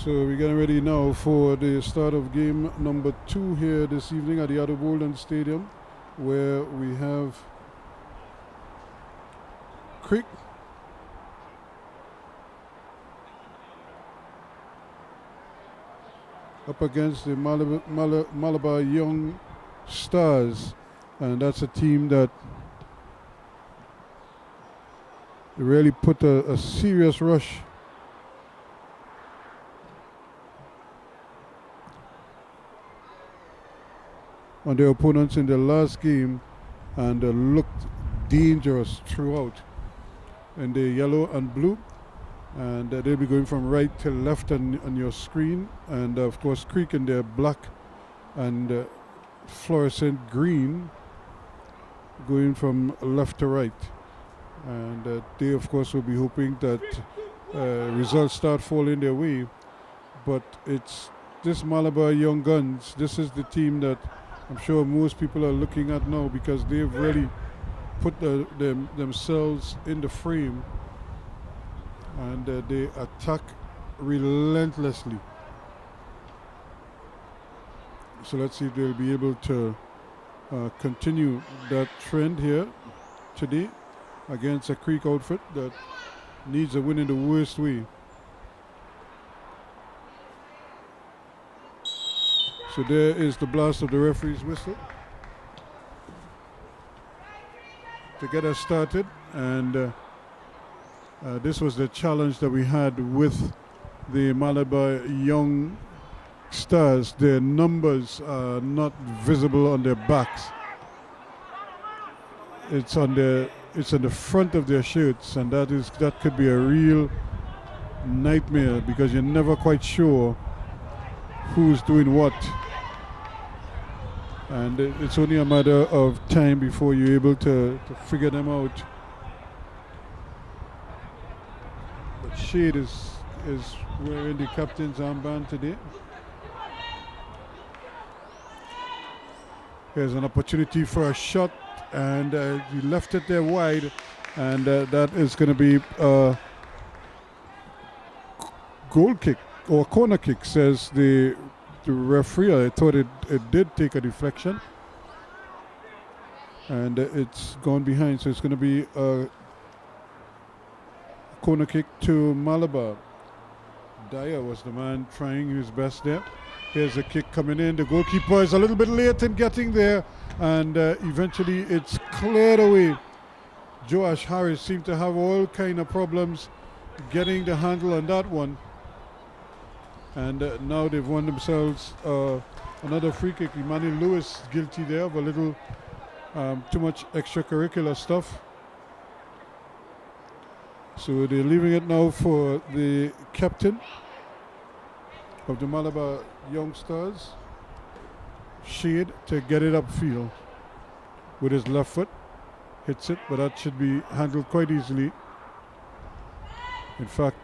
So we're getting ready now for the start of game number 2 here this evening at the Boldon Stadium, where we have Creek up against the Malabar Young Stars, and that's a team that really put a serious rush on their opponents in the last game and looked dangerous throughout in the yellow and blue, and they'll be going from right to left on your screen, and of course Creek in their black and fluorescent green going from left to right, and they of course will be hoping that results start falling their way. But it's this Malabar Young Guns, this is the team that I'm sure most people are looking at now, because they've really put themselves in the frame, and they attack relentlessly. So let's see if they'll be able to continue that trend here today against a Creek outfit that needs a win in the worst way. So there is the blast of the referee's whistle to get us started, and this was the challenge that we had with the Malabar Young Stars. Their numbers are not visible on their backs. It's on the front of their shirts, and that could be a real nightmare, because you're never quite sure who's doing what, and it's only a matter of time before you're able to figure them out. But Shade is wearing the captain's armband today. Here's an opportunity for a shot, and he left it there wide, and that is going to be a goal kick or corner kick, says the referee. I thought it did take a deflection, and it's gone behind, so it's going to be a corner kick to Malabar. Dyer was the man trying his best there. Here's a kick coming in. The goalkeeper is a little bit late in getting there, and eventually it's cleared away. Joash Harris seemed to have all kind of problems getting the handle on that one, and now they've won themselves another free kick. Emmanuel Lewis guilty there of a little too much extracurricular stuff. So they're leaving it now for the captain of the Malabar Young Stars, Shade, to get it upfield with his left foot. Hits it, but that should be handled quite easily. In fact,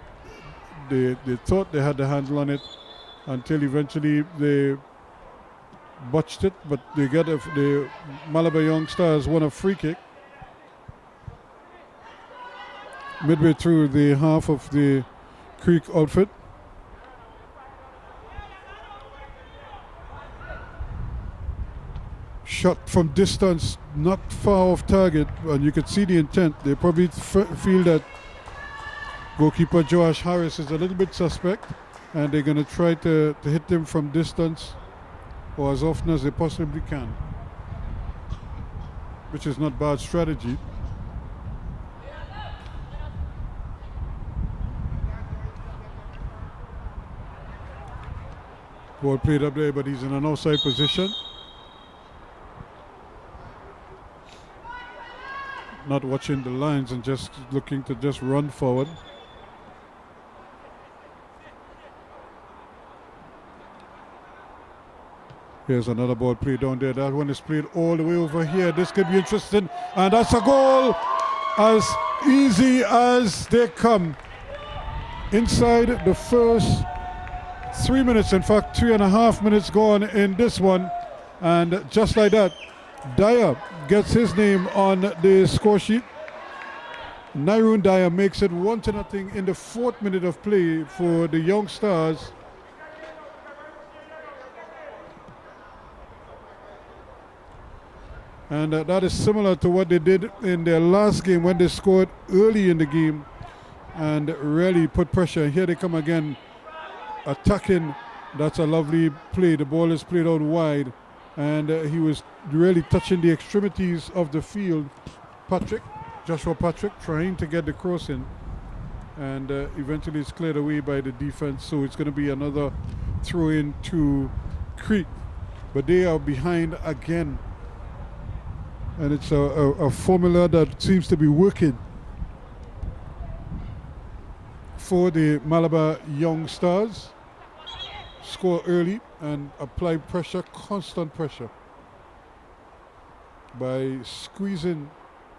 they thought they had the handle on it until eventually they botched it, but they get the Malabar Young Stars won a free kick midway through the half of the Creek outfit. Shot from distance, not far off target, and you could see the intent. They probably feel that goalkeeper Joash Harris is a little bit suspect, and they're going to try to hit him from distance or as often as they possibly can, which is not bad strategy. Ball played up there, but he's in an outside position. Not watching the lines and just looking to just run forward. Here's another ball played down there. That one is played all the way over here. This could be interesting, and that's a goal as easy as they come. Inside the first 3 minutes, in fact 3.5 minutes gone in this one, and just like that, Dyer gets his name on the score sheet. Nairun Dyer makes it 1-0 in the 4th minute of play for the Young Stars, And that is similar to what they did in their last game when they scored early in the game and really put pressure. Here they come again, attacking. That's a lovely play. The ball is played out wide, and he was really touching the extremities of the field. Joshua Patrick, trying to get the cross in, and eventually it's cleared away by the defense. So it's going to be another throw in to Creek, but they are behind again. And it's a formula that seems to be working for the Malabar Young Stars. Score early and apply pressure, constant pressure, by squeezing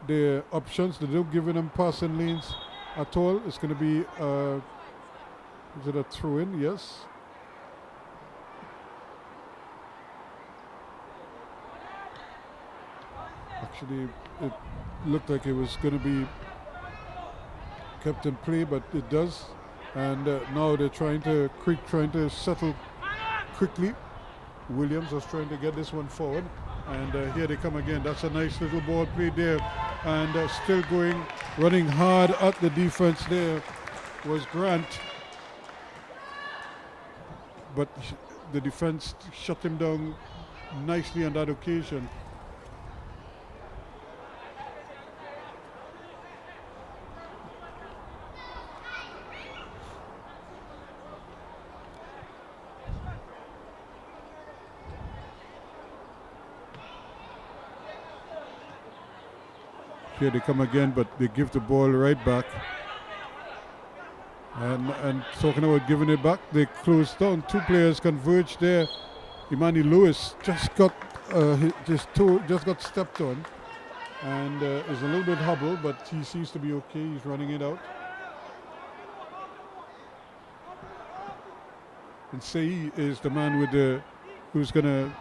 their options. They're not giving them passing lanes at all. It's going to be, is it a throw-in? Yes. Actually, it looked like it was going to be kept in play, but it does. And now they're trying to settle quickly. Williams was trying to get this one forward. And here they come again. That's a nice little ball played there. And still going, running hard at the defense there was Grant. But the defense shut him down nicely on that occasion. Here they come again, but they give the ball right back. And talking about giving it back, they closed down. Two players converged there. Imani Lewis just got stepped on, and is a little bit hobbled, but he seems to be okay. He's running it out. And Sei is the man who's gonna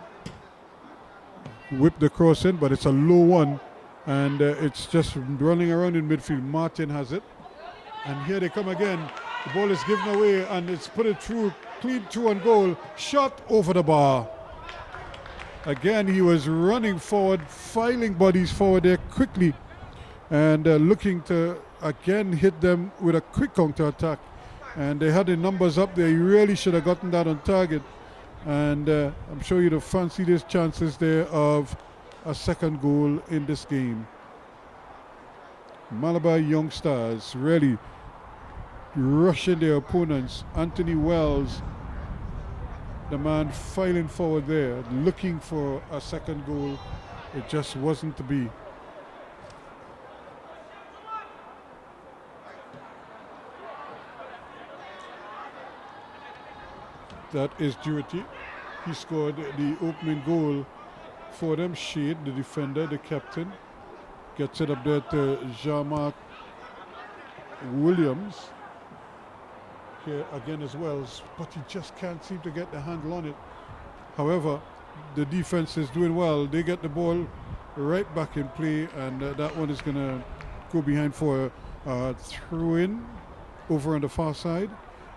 whip the cross in, but it's a low one. And it's just running around in midfield. Martin has it. And here they come again. The ball is given away and it's put it through, clean through on goal. Shot over the bar. Again, he was running forward, filing bodies forward there quickly. And looking to again hit them with a quick counter attack. And they had the numbers up there. He really should have gotten that on target. And I'm sure you'd have fancied his chances there of a second goal in this game. Malabar Young Stars really rushing their opponents. Anthony Wells, the man filing forward there, looking for a second goal. It just wasn't to be. That is Duty. He scored the opening goal for them. Shade, the defender, the captain, gets it up there to Jean-Marc Williams. Here again as well, but he just can't seem to get the handle on it. However, the defense is doing well. They get the ball right back in play, and that one is going to go behind for a throw-in over on the far side.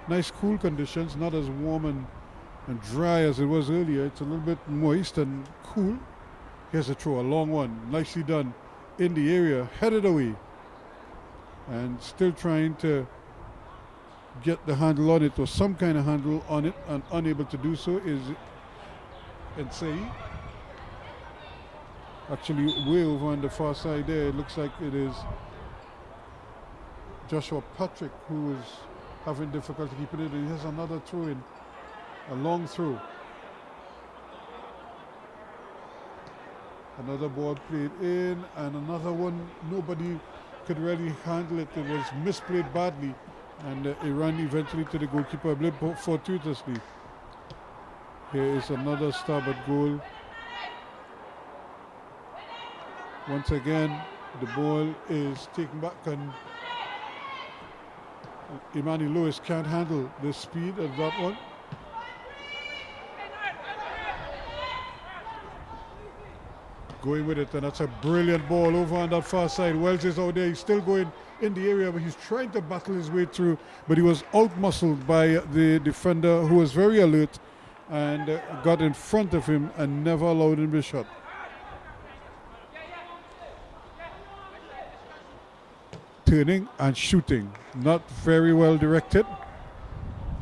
Nice cool conditions, not as warm and dry as it was earlier. It's a little bit moist and cool. Here's a throw, a long one, nicely done in the area, headed away, and still trying to get the handle on it, or some kind of handle on it, and unable to do so is Nsei. Actually way over on the far side there, it looks like it is Joshua Patrick who is having difficulty keeping it. He has another throw in, a long throw. Another ball played in, and another one, nobody could really handle it. It was misplayed badly, and it ran eventually to the goalkeeper, a bit fortuitously. Here is another stab at goal. Once again, the ball is taken back, and Imani Lewis can't handle the speed of that one. Going with it, and that's a brilliant ball over on that far side. Wells is out there. He's still going in the area, but he's trying to battle his way through, but he was out-muscled by the defender, who was very alert and got in front of him and never allowed him to shot. turning and shooting. Not very well directed.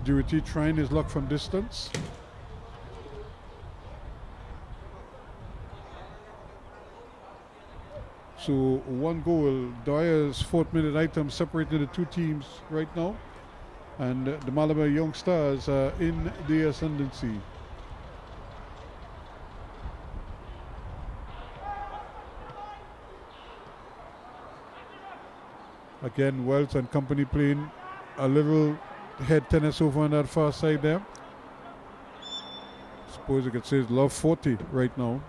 Durity trying his luck from distance. So 1 goal. Dyer's 4th minute item separating the 2 teams right now. And the Malabar Young Stars are in the ascendancy. Again, Wells and company playing a little head tennis over on that far side there. Suppose you could say it's love 40 right now.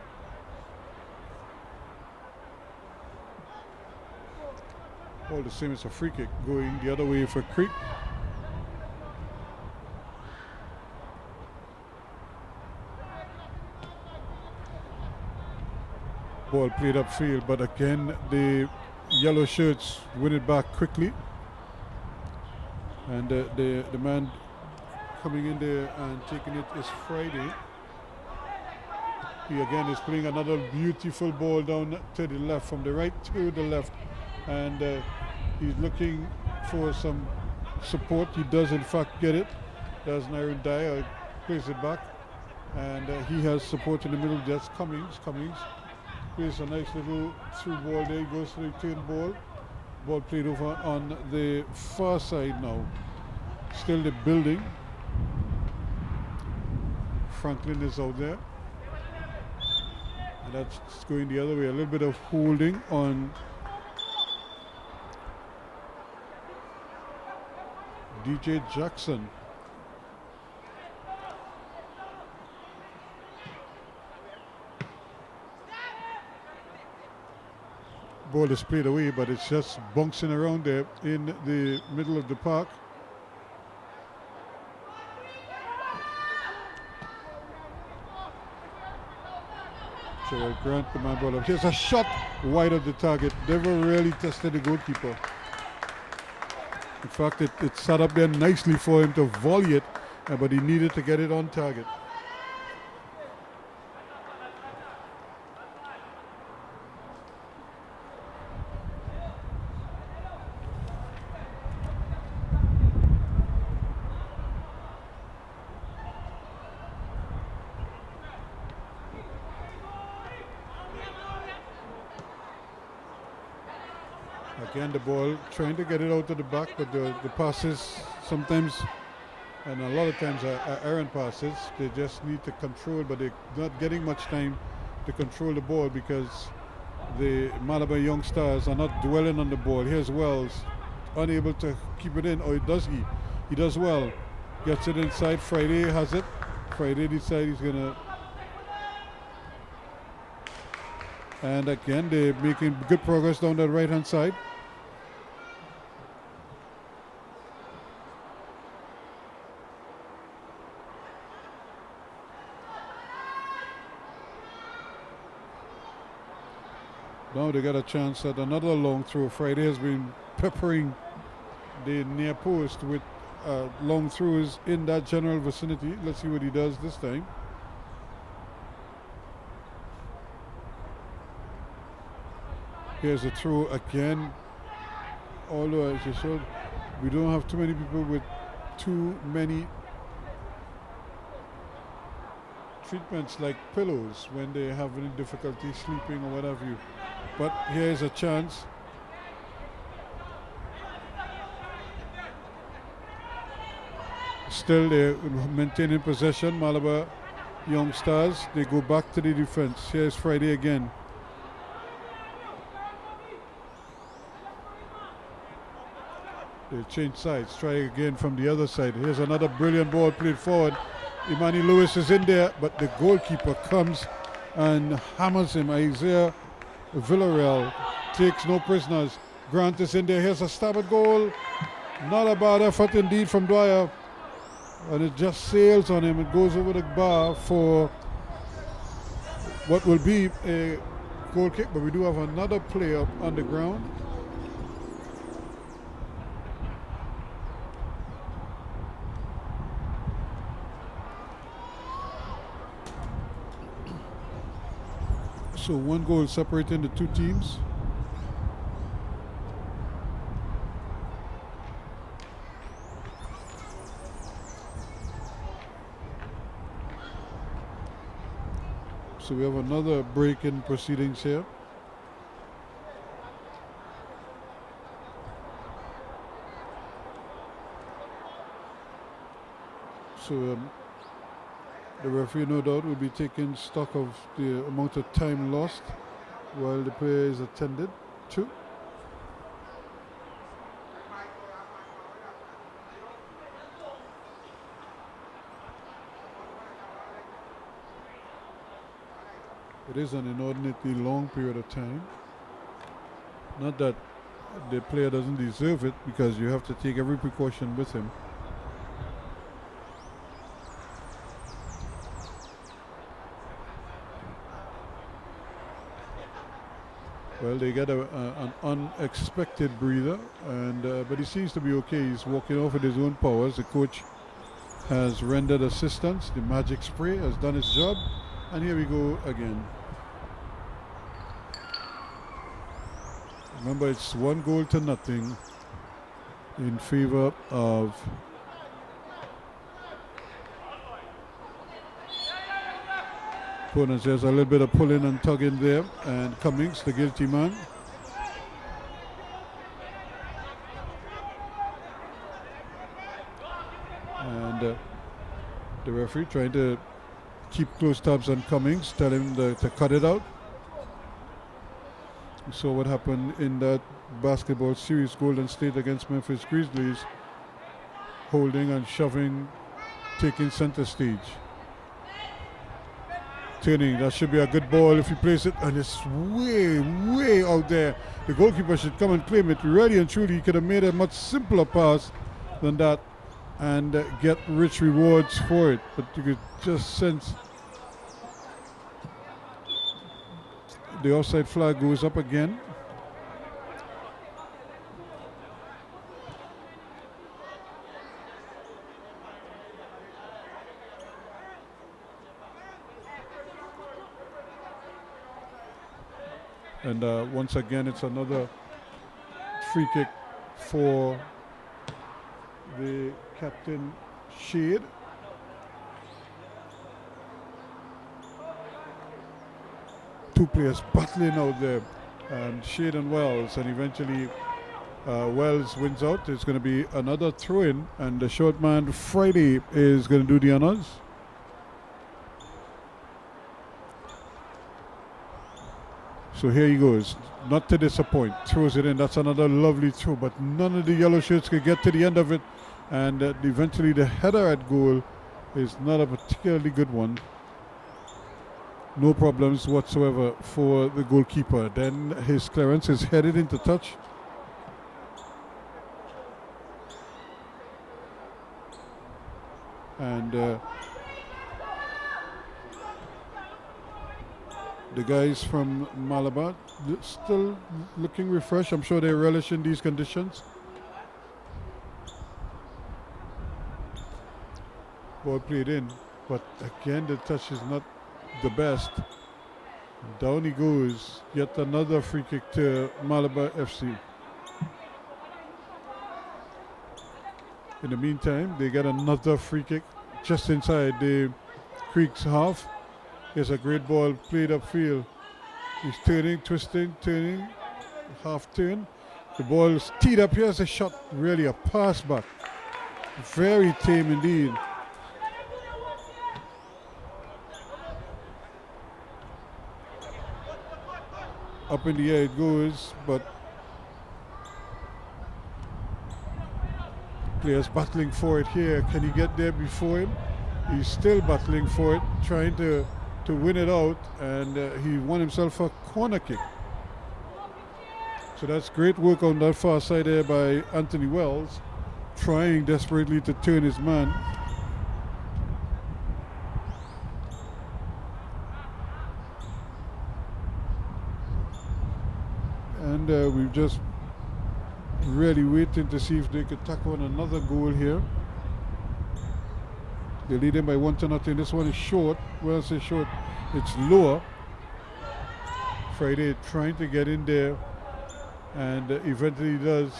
All the same, it's a free kick going the other way for Creek. Ball played upfield, but again the yellow shirts win it back quickly. And the man coming in there and taking it is Friday. He again is playing another beautiful ball down to the left, from the right to the left. And he's looking for some support. He does in fact get it. There's Aaron Dyer, plays it back. And he has support in the middle. That's Cummings. Plays a nice little through ball there. He goes to the return ball. Ball played over on the far side now. Still the building. Franklin is out there. And that's going the other way. A little bit of holding on DJ Jackson. Ball is played away, but it's just bouncing around there in the middle of the park. So Grant, the man ball up. Here's a shot wide of the target. Never really tested the goalkeeper. In fact, it sat up there nicely for him to volley it, but he needed to get it on target. Again, the ball trying to get it out of the back, but the passes sometimes, and a lot of times, are errant passes. They just need to control, but they're not getting much time to control the ball because the Malabar Young Stars are not dwelling on the ball. Here's Wells, unable to keep it in, or does he? He does well. Gets it inside. Friday has it. Friday decides he's gonna. And again, they're making good progress down the right-hand side. Now they got a chance at another long throw. Friday has been peppering the near post with long throws in that general vicinity. Let's see what he does this time. Here's a throw again. Although, as you showed, we don't have too many people with too many treatments like pillows when they have any difficulty sleeping or what have you. But here's a chance. Still they're maintaining possession. Malabar Young Stars, they go back to the defense. Here's Friday again. They change sides, try again from the other side. Here's another brilliant ball played forward. Imani Lewis is in there, but the goalkeeper comes and hammers him. Isaiah Villarreal takes no prisoners. Grant is in there. Here's a stab at goal. Not a bad effort indeed from Dwyer. And it just sails on him. It goes over the bar for what will be a goal kick, but we do have another player on the ground. So 1 goal separating the 2 teams. So we have another break in proceedings here. So the referee, no doubt, will be taking stock of the amount of time lost while the player is attended to. It is an inordinately long period of time. Not that the player doesn't deserve it, because you have to take every precaution with him. Well, they get an unexpected breather, and but he seems to be okay. He's walking off with his own powers. The coach has rendered assistance. The magic spray has done its job, and here we go again. Remember, it's 1-0 in favor of opponents. There's a little bit of pulling and tugging there, and Cummings, the guilty man. And the referee trying to keep close tabs on Cummings, tell him to cut it out. We saw what happened in that basketball series, Golden State against Memphis Grizzlies, holding and shoving, taking center stage. Turning, that should be a good ball if he plays it, and it's way out there. The goalkeeper should come and claim it. Really and truly, he could have made a much simpler pass than that and get rich rewards for it. But you could just sense the offside flag goes up again. And once again, it's another free kick for the captain, Shade. Two players battling out there, and Shade and Wells, and eventually Wells wins out. It's going to be another throw-in, and the short man Friday is going to do the honors. So here he goes, not to disappoint, throws it in. That's another lovely throw, but none of the yellow shirts could get to the end of it, and eventually the header at goal is not a particularly good one. No problems whatsoever for the goalkeeper. Then his clearance is headed into touch. And the guys from Malabar still looking refreshed. I'm sure they relish in these conditions. Ball played in, but again the touch is not the best. Down he goes. Yet another free kick to Malabar FC. In the meantime, they get another free kick just inside the Creek's half. Here's a great ball played upfield. He's turning, twisting, turning, half turn. The ball is teed up. Here's a shot, really a pass back. Very tame indeed. Up in the air it goes, but players battling for it here. Can he get there before him? He's still battling for it, trying to win it out, and he won himself a corner kick. So that's great work on that far side there by Anthony Wells, trying desperately to turn his man. And we've just really waiting to see if they could tack on another goal here. They're leading by 1-0. This one is short. Well, I say short, it's lower. Friday trying to get in there, and eventually does.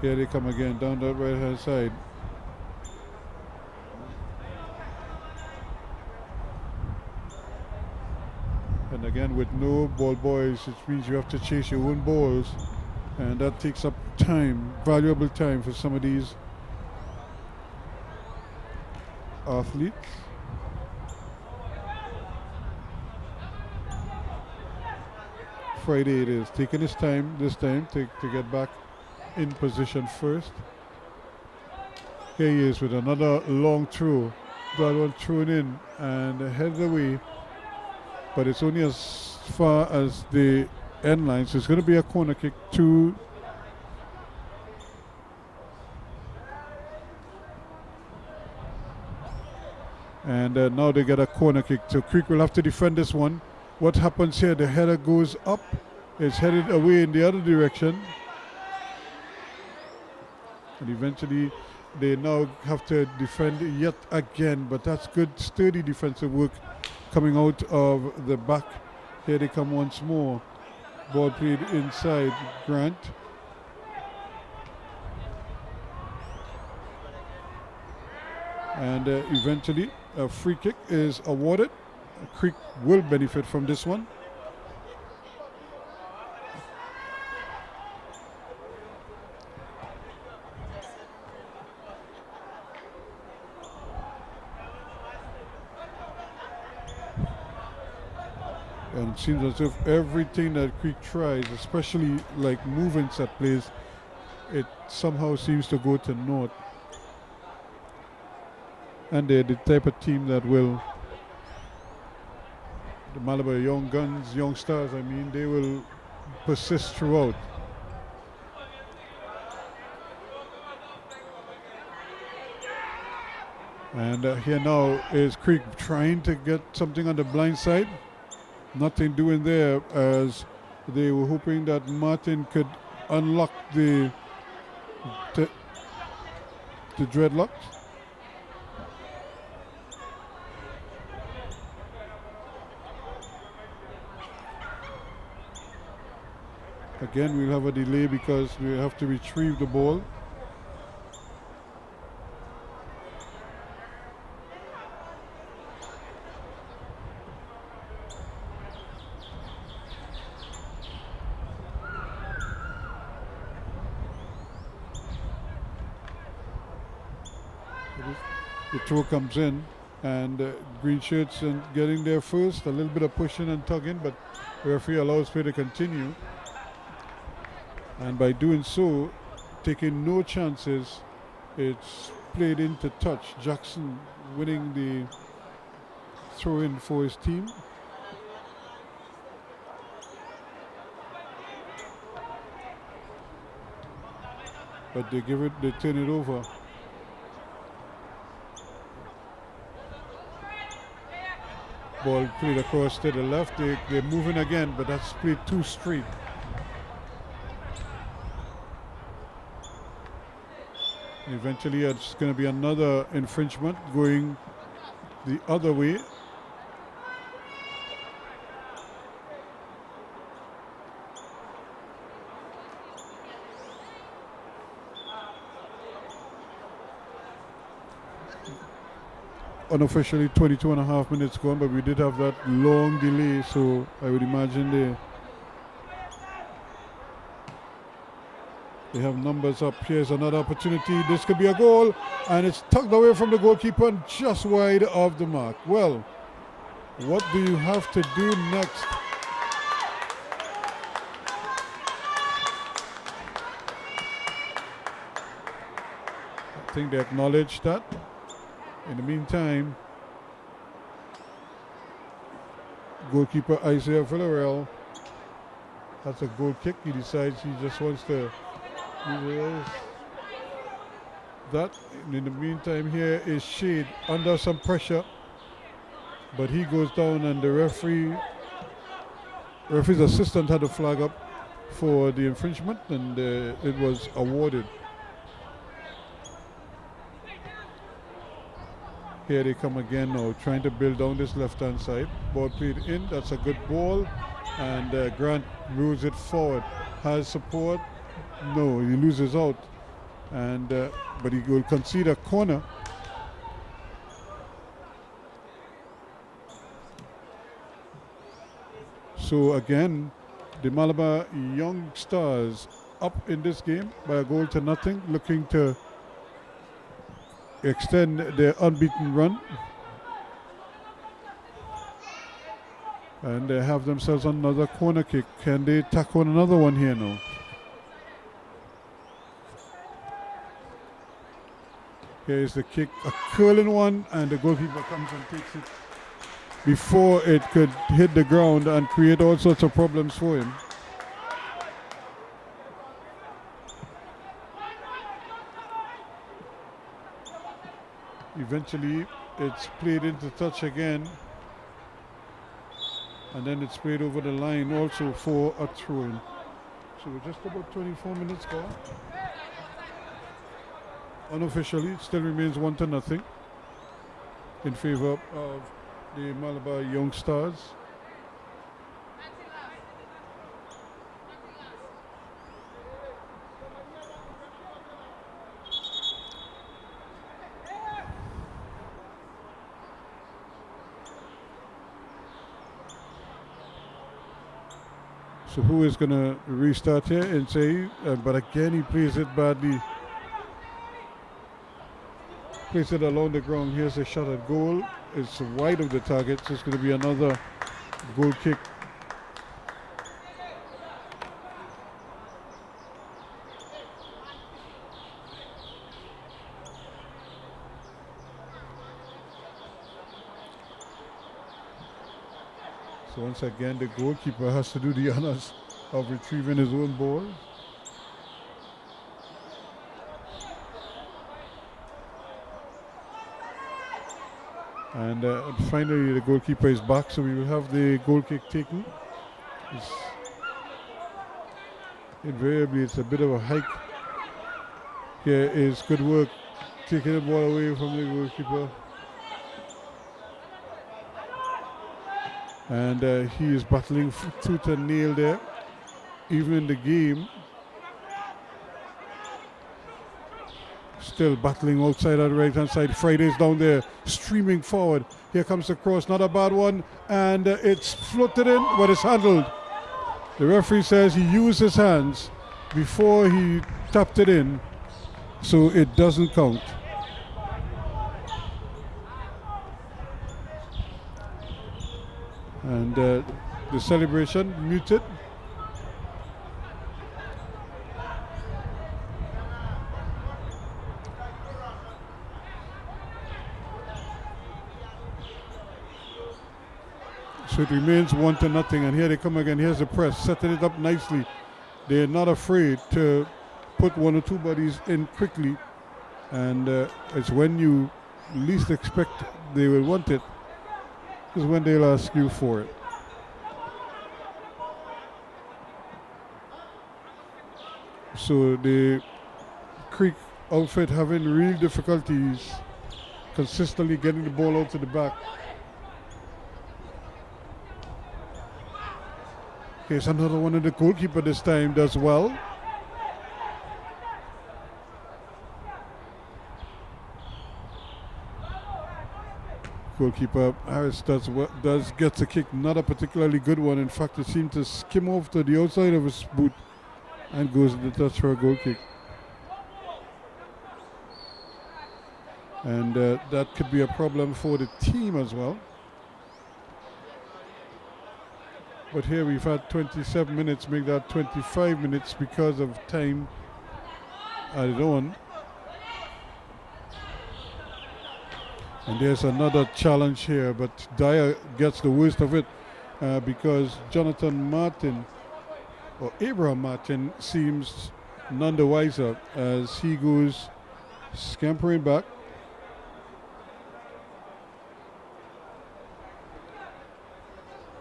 Here they come again down that right hand side. And again with no ball boys, which means you have to chase your own balls, and that takes up time, valuable time for some of these athletes. Friday it is, taking his time this time to get back in position first. Here he is with another long throw. That one thrown in and headed away, but it's only as far as the end line, so it's going to be a corner kick to and now they get a corner kick, so Creek will have to defend this one. What happens here? The header goes up, it's headed away in the other direction, and eventually they now have to defend yet again, but that's good sturdy defensive work coming out of the back. Here they come once more. Ball played inside Grant. And eventually a free kick is awarded. Creek will benefit from this one. And it seems as if everything that Creek tries, especially like moving set plays, it somehow seems to go to naught. And they're the type of team that will, the Malabar young guns, young stars, I mean, they will persist throughout. And here now is Creek trying to get something on the blind side. Nothing doing there, as they were hoping that Martin could unlock the dreadlocks. Again, we'll have a delay because we have to retrieve the ball. The throw comes in, and green shirts and getting there first, a little bit of pushing and tugging, but the referee allows play to continue. And by doing so, taking no chances, it's played into touch. Jackson winning the throw in for his team. But they turn it over. Ball played across to the left. They're moving again, but that's played too straight. Eventually, it's going to be another infringement going the other way. Unofficially 22 and a half minutes gone, but we did have that long delay, so I would imagine they have numbers up. Here's another opportunity. This could be a goal, and it's tugged away from the goalkeeper and just wide of the mark. Well, what do you have to do next? I think they acknowledged that. In the meantime, goalkeeper Isaiah Villarreal has a goal kick. He decides he just wants to use that. And in the meantime, here is Shade under some pressure, but he goes down, and the referee's assistant had a flag up for the infringement, and it was awarded. Here they come again now, trying to build down this left-hand side. Ball played in, that's a good ball. And Grant moves it forward. Has support? No, he loses out. and but he will concede a corner. So again, the Malabar Young Stars up in this game by a goal to nothing, looking to extend their unbeaten run. And they have themselves another corner kick. Can they tack on another one here now? Here is the kick, a curling one, and the goalkeeper comes and takes it before it could hit the ground and create all sorts of problems for him. Eventually, it's played into touch again, and then it's played over the line also for a throw-in. So we're just about 24 minutes gone. Unofficially, it still remains 1-0 in favor of the Malabar Young Stars. So who is going to restart here and say, but again he plays it badly. Plays it along the ground. Here's a shot at goal. It's wide of the target, so it's going to be another goal kick. So once again, the goalkeeper has to do the honors of retrieving his own ball. And finally, the goalkeeper is back, so we will have the goal kick taken. Invariably, it's a bit of a hike. Here is good work, taking the ball away from the goalkeeper. And he is battling tooth and nail there, even in the game. Still battling outside on the right hand side. Friday's down there, streaming forward. Here comes the cross, not a bad one, and it's floated in, but it's handled. The referee says he used his hands before he tapped it in, so it doesn't count. And the celebration muted. So it remains 1-0, and here they come again. Here's the press, setting it up nicely. They're not afraid to put one or two bodies in quickly, and it's when you least expect they will want it is when they'll ask you for it. So the Creek outfit having real difficulties consistently getting the ball out to the back. Here's another one, and the goalkeeper this time does well. Goalkeeper Harris does gets a kick, not a particularly good one. In fact, it seemed to skim off to the outside of his boot and goes in the touch for a goal kick. And that could be a problem for the team as well. But here we've had 27 minutes, make that 25 minutes because of time added on. And there's another challenge here, but Dyer gets the worst of it because Jonathan Martin, or Abraham Martin, seems none the wiser as he goes scampering back.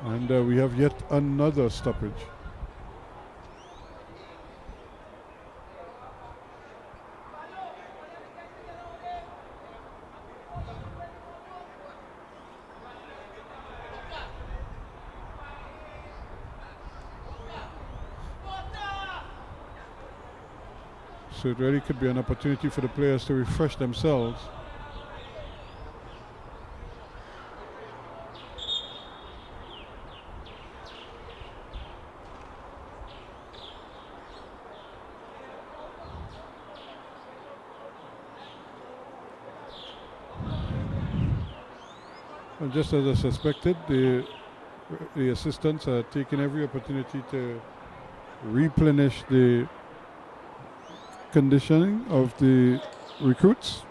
And we have yet another stoppage. So it really could be an opportunity for the players to refresh themselves. And just as I suspected, the assistants are taking every opportunity to replenish the conditioning of the recruits.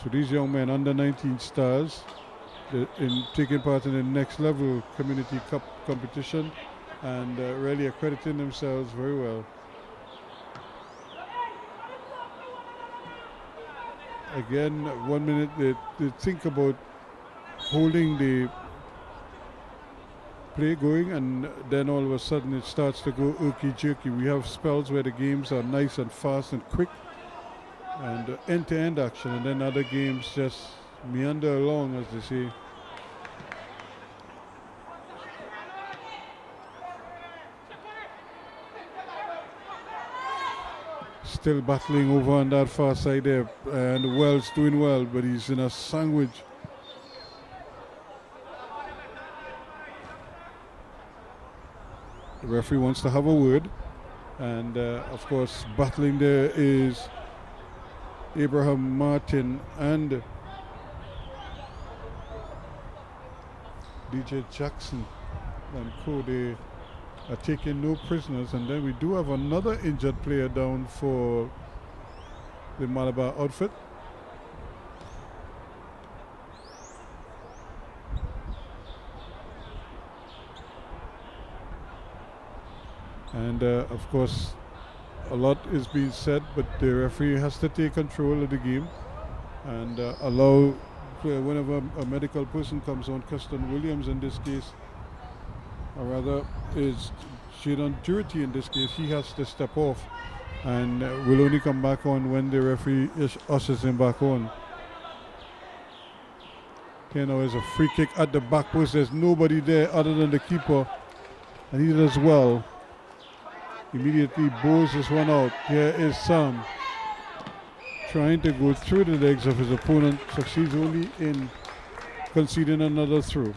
So these young men, under 19 stars, in taking part in the next level community cup competition and really accrediting themselves very well. Again, 1 minute they think about holding the play going, and then all of a sudden it starts to go irky-jerky. We have spells where the games are nice and fast and quick and end-to-end action, and then other games just meander along, as they say. Still battling over on that far side there, and Wells doing well, but he's in a sandwich. The referee wants to have a word, and of course battling there is Abraham Martin and DJ Jackson and co. They are taking no prisoners, and then we do have another injured player down for the Malabar outfit. And of course a lot is being said, but the referee has to take control of the game and allow whenever a medical person comes on, Custon Williams in this case, or rather is shade on duty in this case, he has to step off and will only come back on when the referee ushers him back on. Here now is a free kick at the back post. There's nobody there other than the keeper, and he does well. Immediately bows this one out. Here is Sam trying to go through the legs of his opponent, succeeds only in conceding another throw.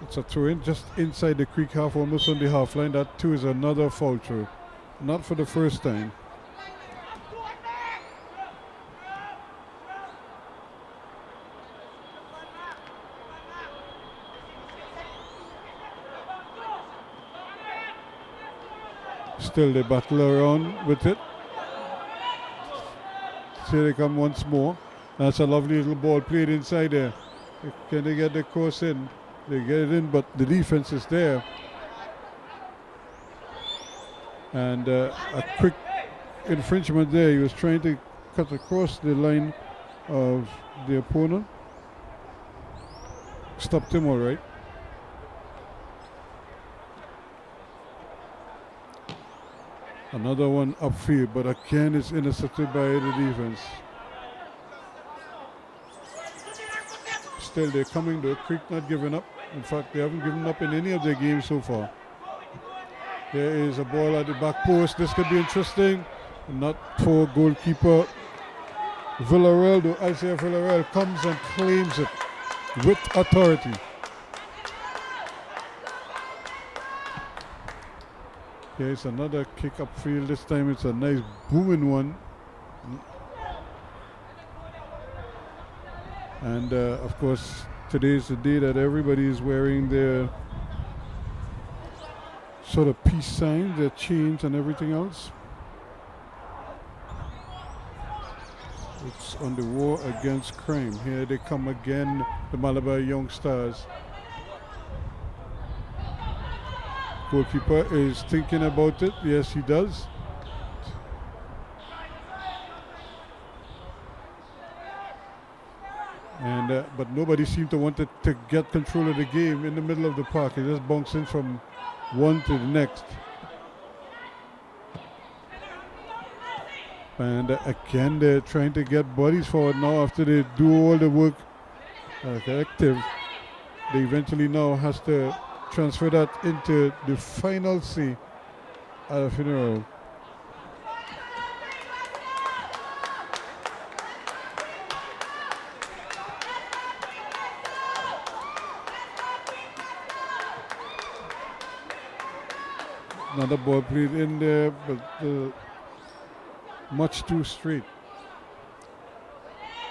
It's a throw in just inside the creek half, almost on the half line. That too is another foul throw. Not for the first time. Still they battle around with it. Here they come once more. That's a lovely little ball played inside there. Can they get the course in? They get it in, but the defense is there. And a quick infringement there. He was trying to cut across the line of the opponent. Stopped him all right. Another one upfield, but again it's intercepted by the defense. Still they're coming though, Creek not giving up. In fact, they haven't given up in any of their games so far. There is a ball at the back post. This could be interesting. Not for goalkeeper Villarreal, though. Isaiah Villarreal comes and claims it with authority. Here's another kick upfield. This time it's a nice booming one. And of course, today is the day that everybody is wearing their sort of peace signs, their chains and everything else. It's on the war against crime. Here they come again, the Malabar Young Stars. Goalkeeper is thinking about it. Yes, he does. And but nobody seemed to want to get control of the game in the middle of the park. It just bouncing from one to the next. And again, they're trying to get bodies forward now after they do all the work active. They eventually now has to transfer that into the final C at a funeral. Another ball played in there, but much too straight.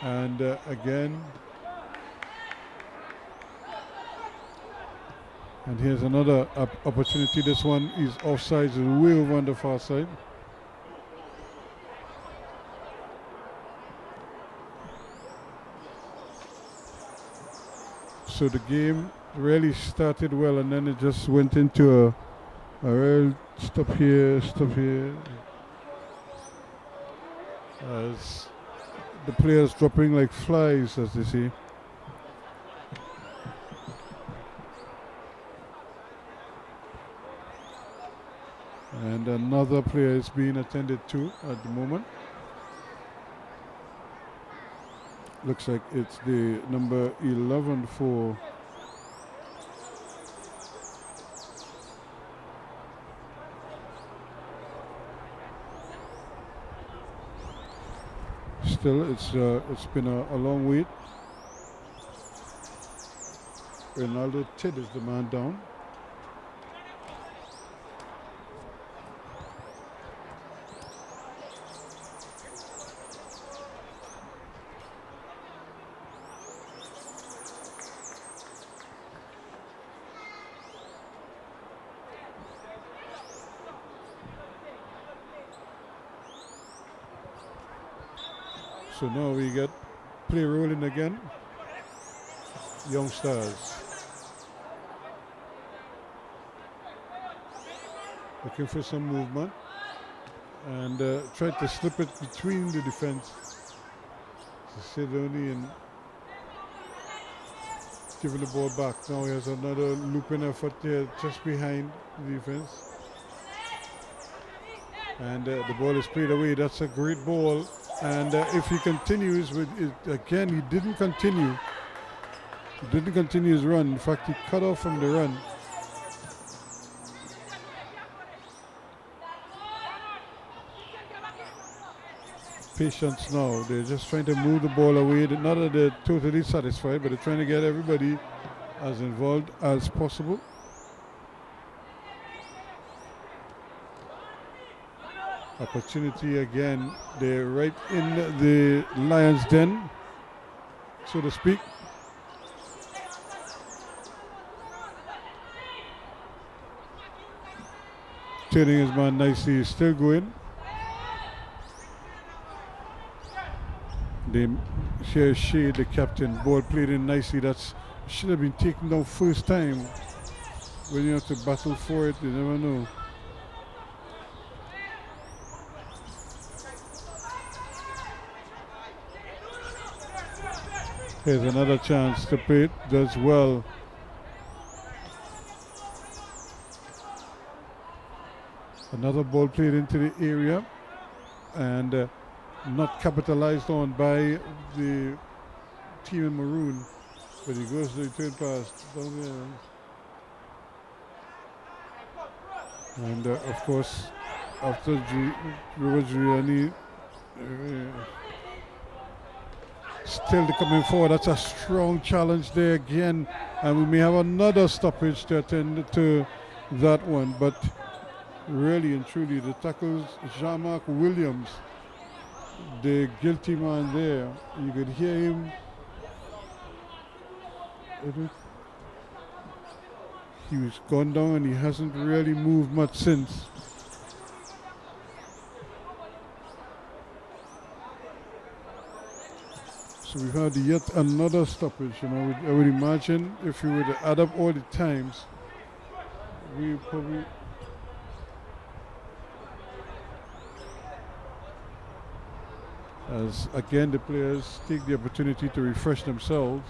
And again, and here's another opportunity. This one is offside, way over on the far side. So the game really started well, and then it just went into a real stop here. As the players dropping like flies, as they say. And another player is being attended to at the moment. Looks like it's the number 11 for still, it's been a long wait. Ronaldo Tid is the man down. So now we get play rolling again. Young Stars. Looking for some movement. And tried to slip it between the defense. Sidoni and giving the ball back. Now he has another looping effort there just behind the defense. And the ball is played away. That's a great ball. And if he continues with it, again, he didn't continue. He didn't continue his run. In fact, he cut off from the run. Patience now. They're just trying to move the ball away. Not that they're totally satisfied, but they're trying to get everybody as involved as possible. Opportunity again. They're right in the lion's den, so to speak. Turning his man nicely, he's still going. They share shade the captain. Ball played in nicely. That should have been taken down first time. When you have to battle for it, you never know. Here's another chance to play it. Does well. Another ball played into the area and not capitalized on by the team in maroon. But he goes to the return pass down there. And of course, after Giuliani still coming forward, that's a strong challenge there again. And we may have another stoppage to attend to that one. But really and truly, the tackles, Jean-Marc Williams, the guilty man there. You could hear him. He was gone down and he hasn't really moved much since. So we've had yet another stoppage. You know, I would imagine if we were to add up all the times, we probably. As again, the players take the opportunity to refresh themselves.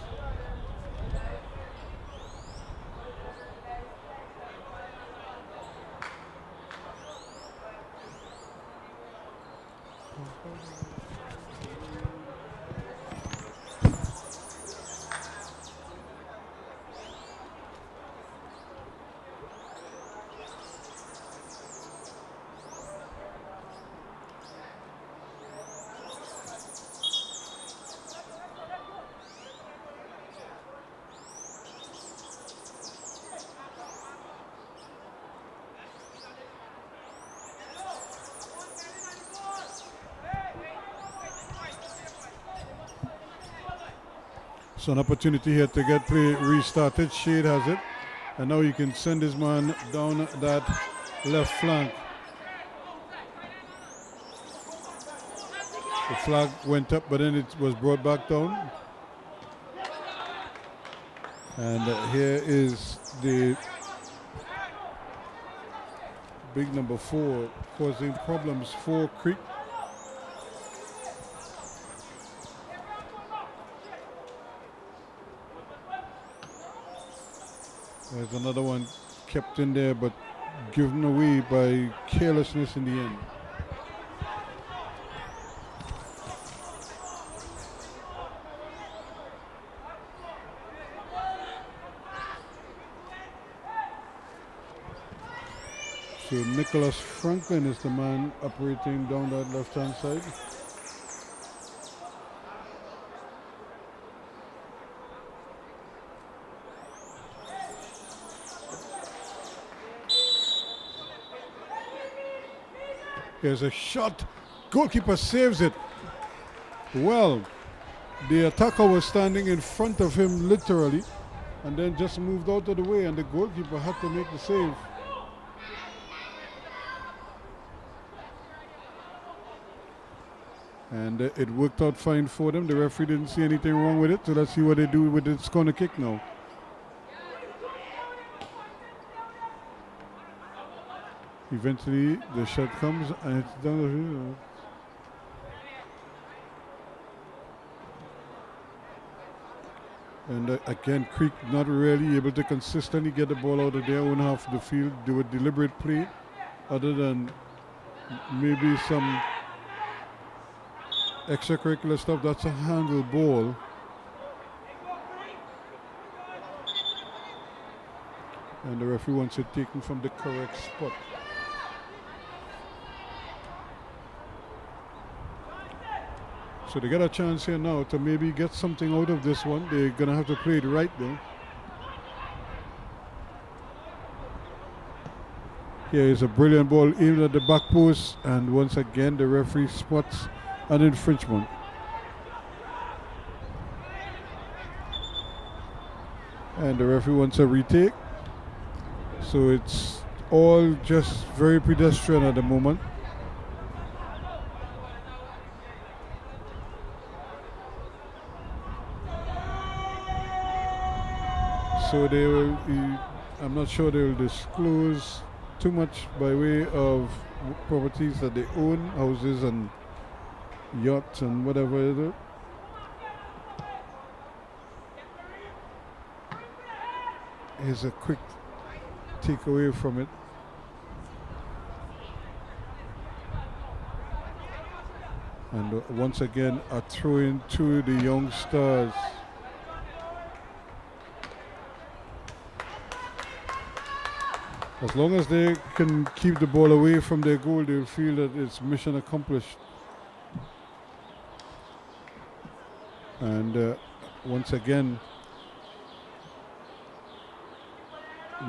So an opportunity here to get play restarted. Shade has it. And now he can send his man down that left flank. The flag went up, but then it was brought back down. And here is the big number 4 causing problems for Creek. There's another one kept in there but given away by carelessness in the end. So Nicholas Franklin is the man operating down that left-hand side. Here's a shot. Goalkeeper saves it. Well, the attacker was standing in front of him literally and then just moved out of the way, and the goalkeeper had to make the save. And it worked out fine for them. The referee didn't see anything wrong with it, so let's see what they do with this corner kick now. Eventually, the shot comes and it's down the field. And again, Creek not really able to consistently get the ball out of their own half of the field. Do a deliberate play, other than maybe some extracurricular stuff. That's a handle ball. And the referee wants it taken from the correct spot. So they get a chance here now to maybe get something out of this one. They're going to have to play it right though. Here is a brilliant ball aimed at the back post, and once again the referee spots an infringement. And the referee wants a retake. So it's all just very pedestrian at the moment. So they will, I'm not sure they will disclose too much by way of properties that they own, houses and yachts and whatever it is. Here's a quick takeaway from it. And once again a throw in to the young stars. As long as they can keep the ball away from their goal, they'll feel that it's mission accomplished. And once again,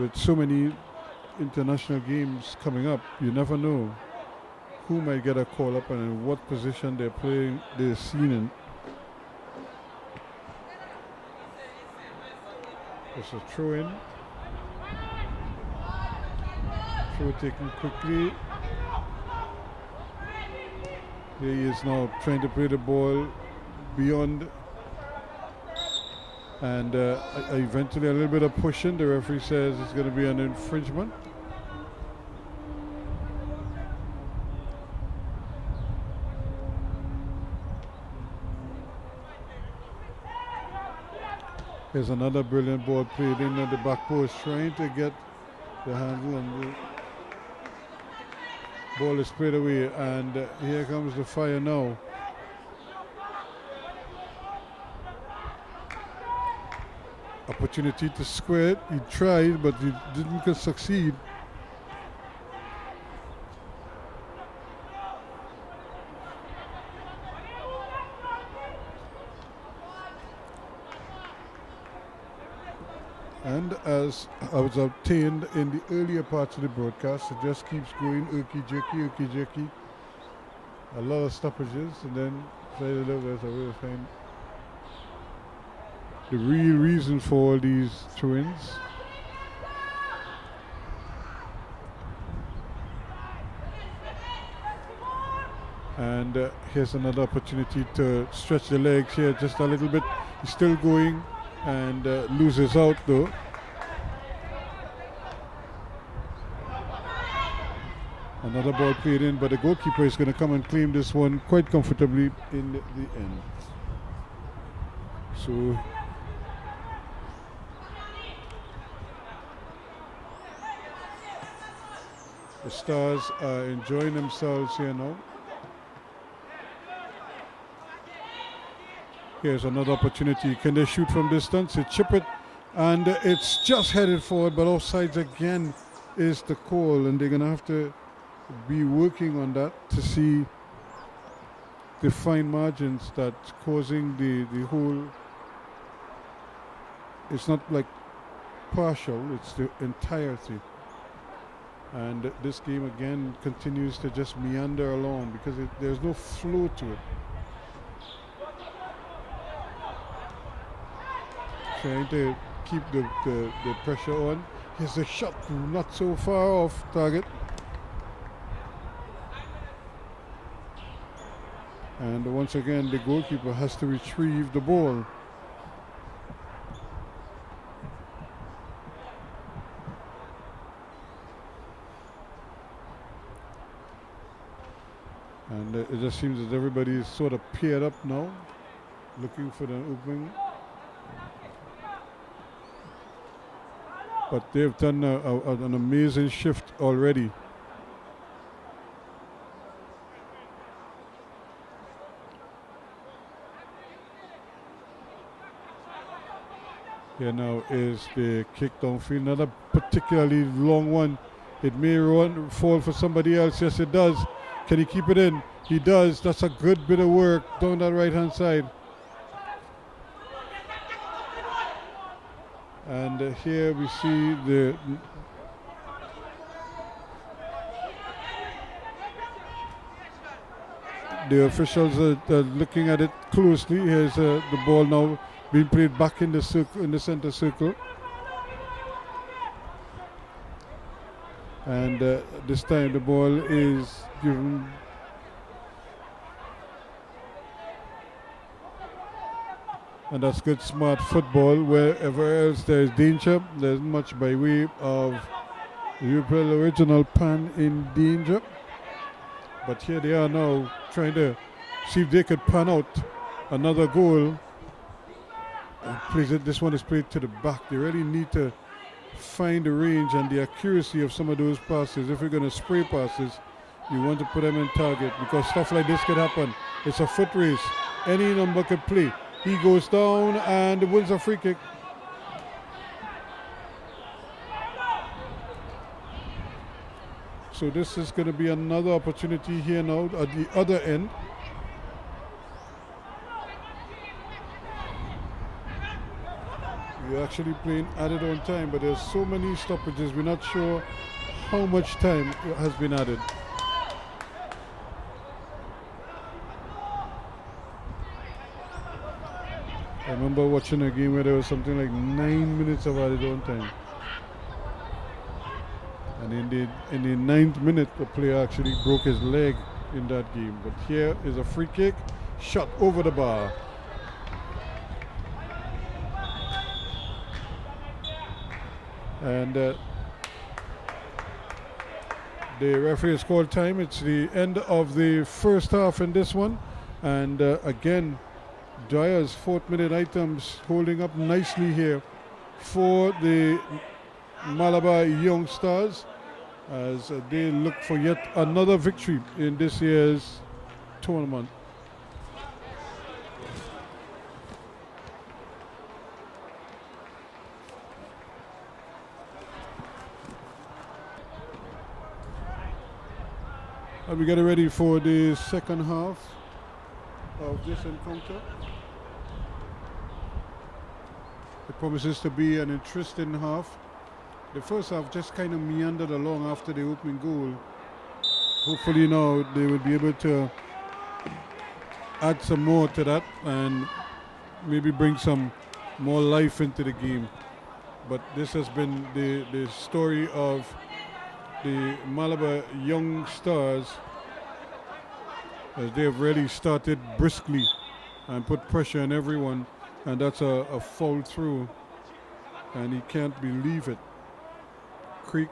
with so many international games coming up, you never know who might get a call up and in what position they're seen in. It's a throw in. Throw taken quickly. Here he is now trying to play the ball beyond, and eventually a little bit of pushing. The referee says it's going to be an infringement. Here's another brilliant ball played in at the back post, trying to get the handle, and the ball is played away, and here comes the fire now. Opportunity to square it. He tried, but he didn't succeed. And as I was obtained in the earlier parts of the broadcast, it just keeps going irky jerky. A lot of stoppages, and then play a little bit away to find the real reason for all these throw-ins. And here's another opportunity to stretch the legs here just a little bit. He's still going and loses out though. Another ball played in, but the goalkeeper is going to come and claim this one quite comfortably in the end. So the Stars are enjoying themselves here now. Here's another opportunity. Can they shoot from distance? They chip it, and it's just headed forward, but offsides again is the call, and they're going to have to be working on that to see the fine margins that's causing the whole. It's not like partial, it's the entirety. And this game again continues to just meander along because there's no flow to it. Trying to keep the pressure on. Here's a shot, not so far off target. And once again, the goalkeeper has to retrieve the ball. And it just seems that everybody is sort of paired up now, looking for the opening. But they've done an amazing shift already. Here now is the kick downfield, not a particularly long one. It may fall for somebody else. Yes, it does. Can he keep it in? He does. That's a good bit of work down that right-hand side. And here we see the officials are looking at it closely. Here's the ball now being played back in the circle, in the center circle. And this time the ball is given. And that's good, smart football. Wherever else there is danger, there's much by way of Liverpool original pan in danger. But here they are now trying to see if they could pan out another goal. This one is played to the back. They really need to find the range and the accuracy of some of those passes. If you're going to spray passes, you want to put them in target because stuff like this could happen. It's a foot race. Any number could play. He goes down and wins a free kick. So this is going to be another opportunity here now at the other end. We're actually playing added on time, but there's so many stoppages, we're not sure how much time has been added. I remember watching a game where there was something like 9 minutes of added on time. And in the 9th minute, the player actually broke his leg in that game. But here is a free kick, shot over the bar. And the referee has called time. It's the end of the first half in this one. And again, Dyer's 4th minute items holding up nicely here for the Malabar Young Stars as they look for yet another victory in this year's tournament. And we get ready for the second half of this encounter. It promises to be an interesting half. The first half just kind of meandered along after the opening goal. Hopefully now they will be able to add some more to that and maybe bring some more life into the game. But this has been the story of the Malabar young stars, as they have really started briskly and put pressure on everyone, and that's a foul through, and he can't believe it. Creek.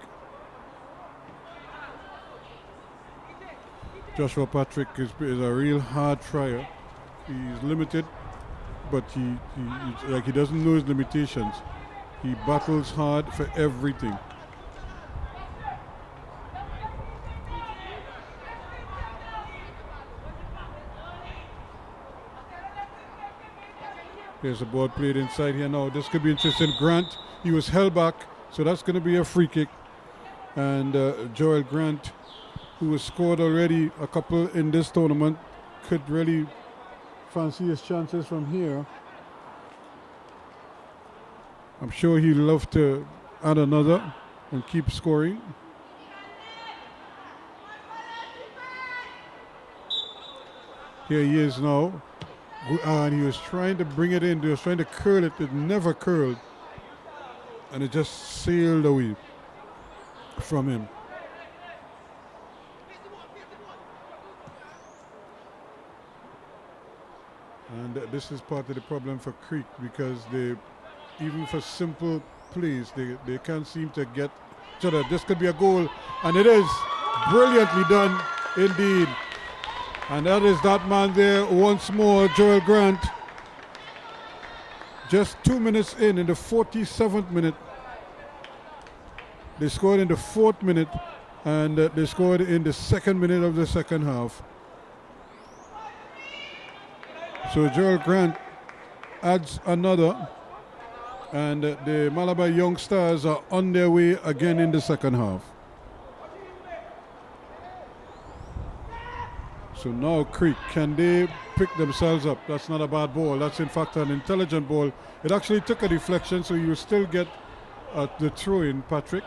Joshua Patrick is a real hard trier. He's limited, but he doesn't know his limitations. He battles hard for everything. There's a ball played inside here now. This could be interesting. Grant, he was held back, so that's going to be a free kick. And Joel Grant, who has scored already a couple in this tournament, could really fancy his chances from here. I'm sure he'd love to add another and keep scoring. Here he is now. And he was trying to bring it in. He was trying to curl it. It never curled. And it just sailed away from him. And this is part of the problem for Creek, because they, even for simple plays, they can't seem to get each other. This could be a goal, and it is brilliantly done indeed. And that is that man there once more, Joel Grant. Just 2 minutes in the 47th minute. They scored in the 4th minute, and they scored in the 2nd minute of the second half. So Joel Grant adds another, and the Malabar Young Stars are on their way again in the second half. So now Creek, can they pick themselves up? That's not a bad ball. That's in fact an intelligent ball. It actually took a deflection, so you still get the throw in, Patrick.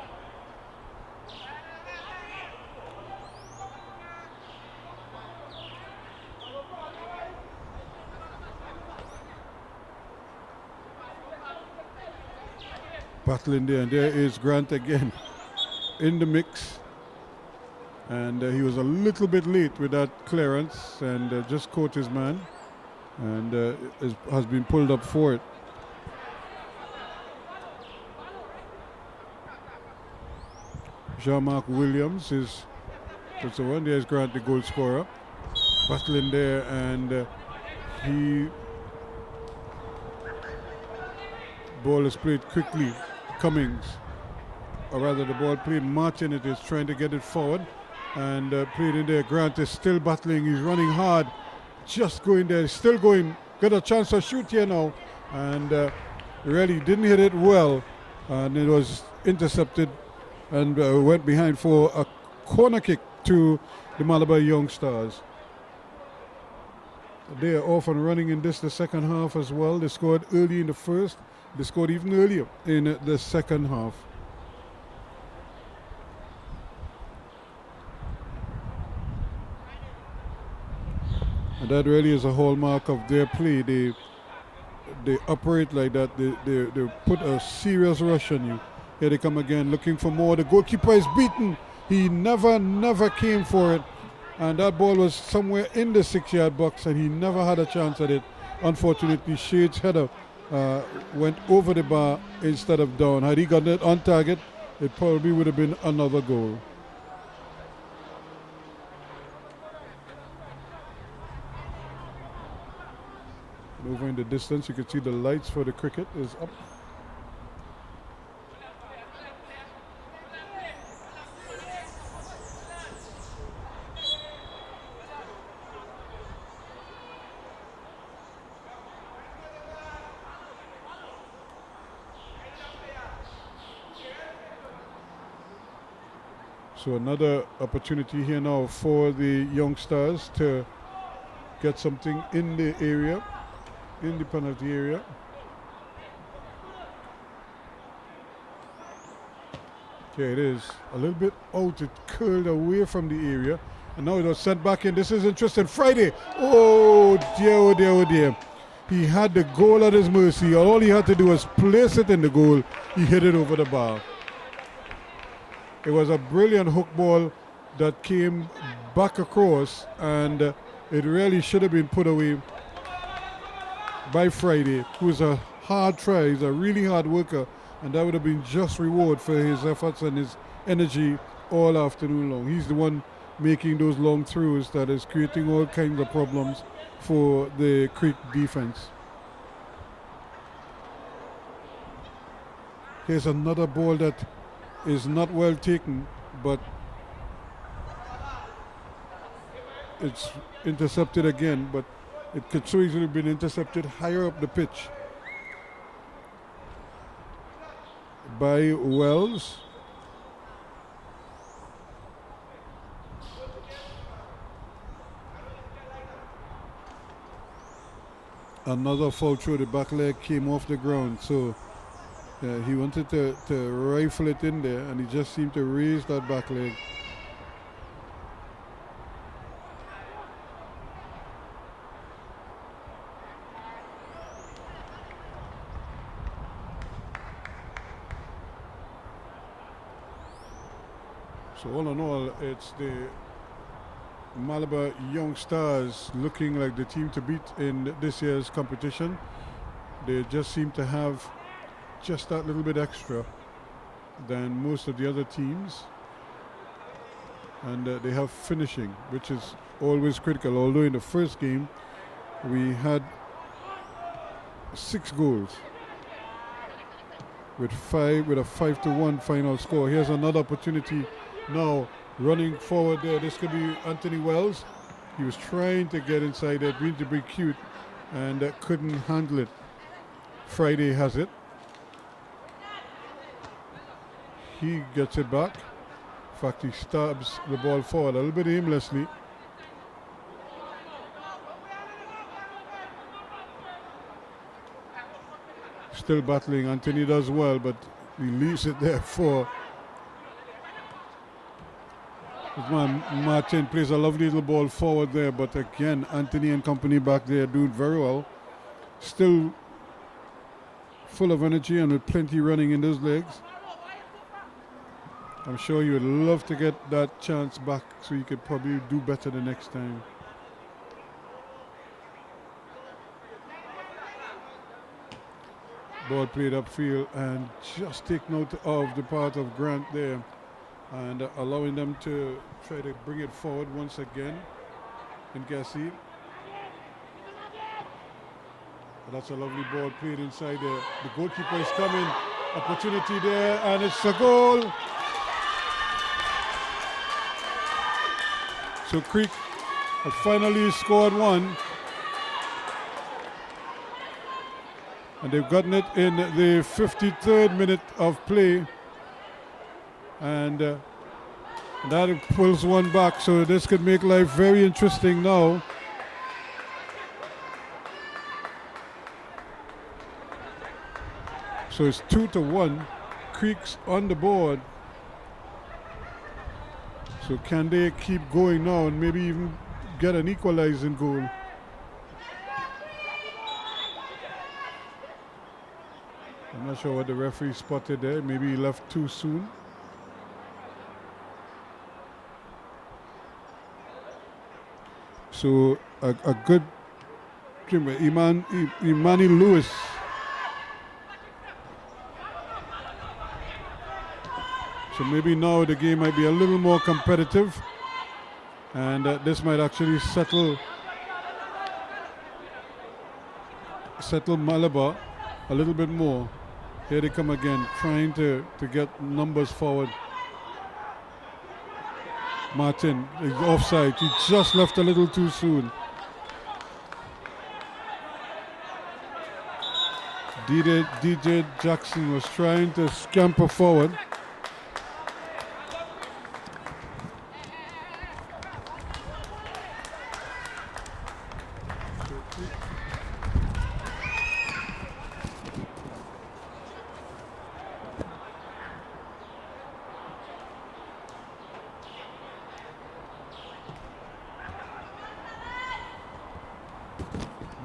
Battling there, and there is Grant again in the mix. And he was a little bit late with that clearance, and just caught his man, and has been pulled up for it. Jean-Marc Williams is the one. There's Grant, the goal scorer, battling there, and ball is played quickly. Cummings, or rather the ball played. Martin, it is trying to get it forward. And played in there. Grant is still battling. He's running hard. Just going there. Still going. Got a chance to shoot here now. And really didn't hit it well. And it was intercepted and went behind for a corner kick to the Malabar Young Stars. They are off and running in the second half as well. They scored early in the first. They scored even earlier in the second half. And that really is a hallmark of their play. They operate like that. They put a serious rush on you. Here they come again, looking for more. The goalkeeper is beaten. He never came for it. And that ball was somewhere in the 6-yard box, and he never had a chance at it. Unfortunately, Shade's header went over the bar instead of down. Had he gotten it on target, it probably would have been another goal. Over in the distance, you can see the lights for the cricket is up. So another opportunity here now for the young stars to get something in the area. In the penalty area. Okay, it is a little bit out. It curled away from the area, and now it was sent back in. This is interesting. Friday. Oh dear, oh dear, oh dear. He had the goal at his mercy. All he had to do was place it in the goal. He hit it over the bar. It was a brilliant hook ball that came back across, and it really should have been put away by Friday, who's a hard try. He's a really hard worker, and that would have been just reward for his efforts and his energy all afternoon long. He's the one making those long throws that is creating all kinds of problems for the Creek defense. Here's another ball that is not well taken, but it's intercepted again, but it could so easily have been intercepted higher up the pitch by Wells. Another foul through the back leg came off the ground, so he wanted to rifle it in there, and he just seemed to raise that back leg. So all in all, it's the Malabar Young Stars looking like the team to beat in this year's competition. They just seem to have just that little bit extra than most of the other teams, and they have finishing, which is always critical. Although in the first game we had 6 goals with a 5-1 final score. Here's another opportunity now running forward there. This could be Anthony Wells. He was trying to get inside there, being to be cute, and couldn't handle it. Friday has it. He gets it back. In fact, he stabs the ball forward a little bit aimlessly. Still battling. Anthony does well, but he leaves it there for his man Martin. Plays a lovely little ball forward there, but again, Anthony and company back there doing very well. Still full of energy and with plenty running in those legs. I'm sure you would love to get that chance back so you could probably do better the next time. Ball played upfield and just take note of the part of Grant there and allowing them to try to bring it forward once again in Gassi. That's a lovely ball played inside there. The goalkeeper is coming. Opportunity there, and it's a goal. So Creek have finally scored one. And they've gotten it in the 53rd minute of play. And that pulls one back. So this could make life very interesting now. So it's 2-1. Creek's on the board. So can they keep going now and maybe even get an equalizing goal? I'm not sure what the referee spotted there. Maybe he left too soon. So a good Imani Lewis. So maybe now the game might be a little more competitive, and this might actually settle Malabar a little bit more. Here they come again, trying to get numbers forward. Martin is offside. He just left a little too soon. DJ Jackson was trying to scamper forward.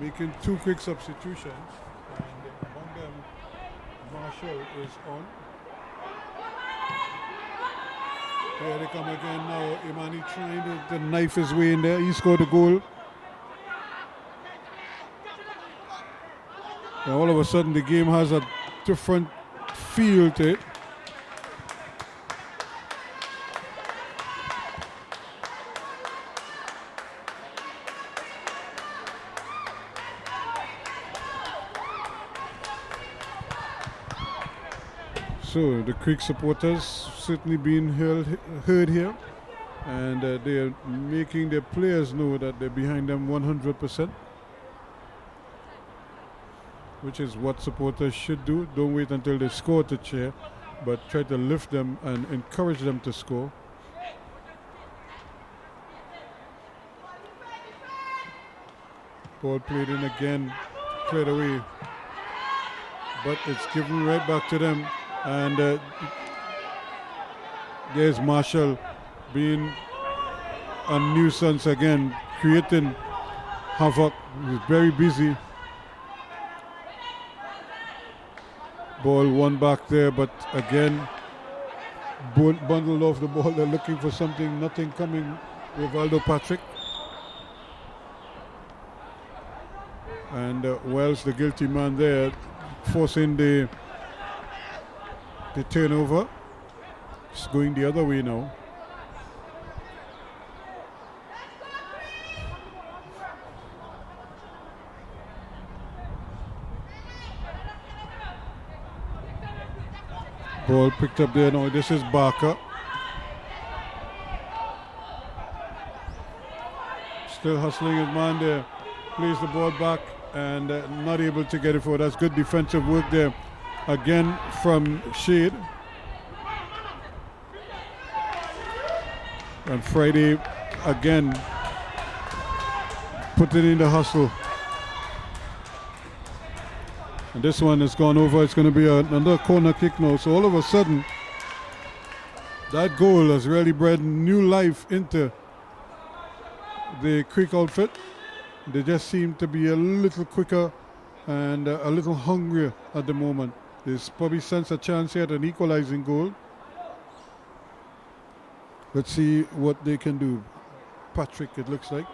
making 2 quick substitutions, and among them Marshall is on. Here they come again now. Imani trying to knife his way in there. He scored a goal. And all of a sudden the game has a different feel to it. So the Creek supporters certainly being heard here, and they are making their players know that they're behind them 100%, which is what supporters should do. Don't wait until they score to cheer, but try to lift them and encourage them to score. Ball played in again, cleared away, but it's given right back to them. And there's Marshall being a nuisance again, creating havoc. He's very busy. Ball one back there, but again bundled off the ball. They're looking for something, nothing coming. Rivaldo Patrick. And Wells, the guilty man there, forcing the turnover. It's going the other way now. Ball picked up there now. This is Barker. Still hustling his man there. Plays the ball back and not able to get it forward. That's good defensive work there. Again from Shade. And Friday again put it in the hustle. And this one has gone over. It's going to be another corner kick now. So all of a sudden, that goal has really bred new life into the Creek outfit. They just seem to be a little quicker and a little hungrier at the moment. There's probably sense a chance here at an equalizing goal. Let's see what they can do. Patrick, it looks like,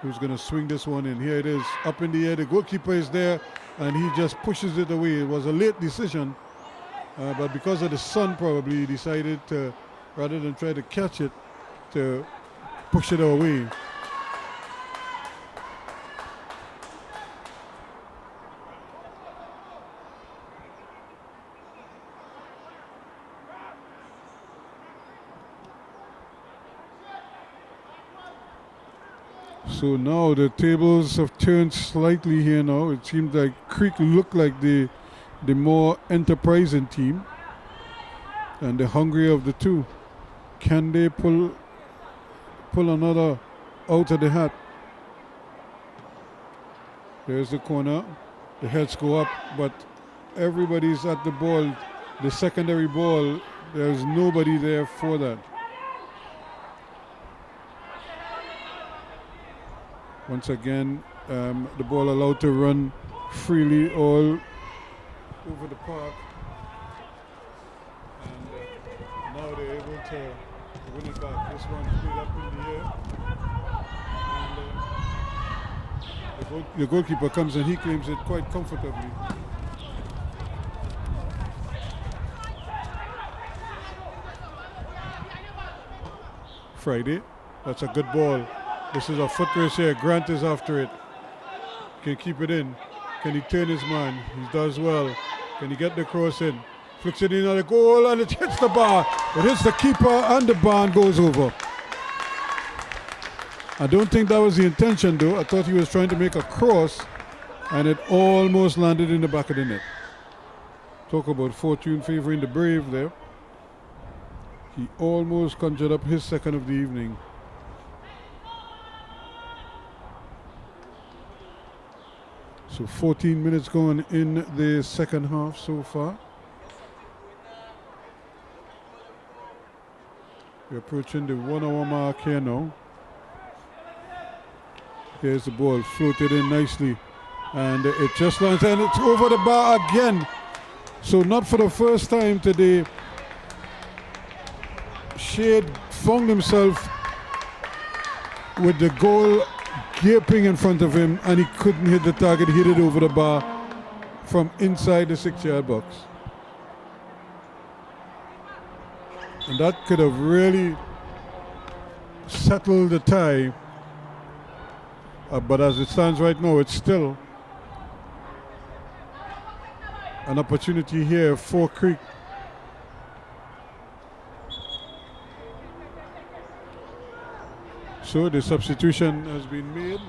who's going to swing this one in. Here it is, up in the air. The goalkeeper is there, and he just pushes it away. It was a late decision, but because of the sun, probably he decided to, rather than try to catch it, to push it away. So now the tables have turned slightly here now. It seems like Creek look like the more enterprising team and the hungrier of the two. Can they pull another out of the hat? There's the corner. The heads go up, but everybody's at the ball. The secondary ball, there's nobody there for that. Once again, the ball allowed to run freely all over the park. And now they're able to win it back. This one played up in the air. And the goalkeeper comes and he claims it quite comfortably. Friday, that's a good ball. This is a foot race here. Grant is after it. Can keep it in. Can he turn his man? He does well. Can he get the cross in? Flicks it in at the goal and it hits the bar. It hits the keeper and the bar and goes over. I don't think that was the intention though. I thought he was trying to make a cross and it almost landed in the back of the net. Talk about fortune favoring the brave there. He almost conjured up his second of the evening. So 14 minutes going in the second half so far. We're approaching the 1 hour mark here now. Here's the ball floated in nicely. And it just lands and it's over the bar again. So not for the first time today. Shade found himself with the goal gaping in front of him and he couldn't hit the target. He hit it over the bar from inside the 6-yard box. And that could have really settled the tie. But as it stands right now, it's still an opportunity here for Creek. So the substitution has been made.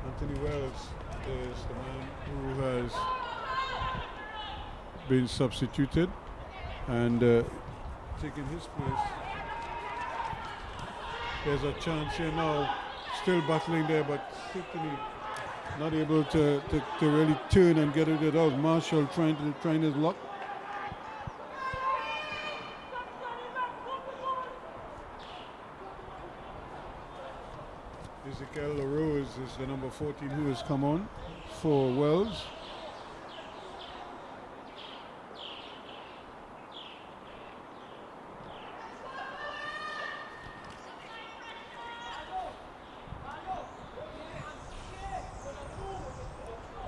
Anthony Wells is the man who has been substituted and taking his place. There's a chance here now, still battling there, but certainly not able to really turn and get it out. Marshall trying his luck. Ezekiel LaRose is the number 14 who has come on for Wells.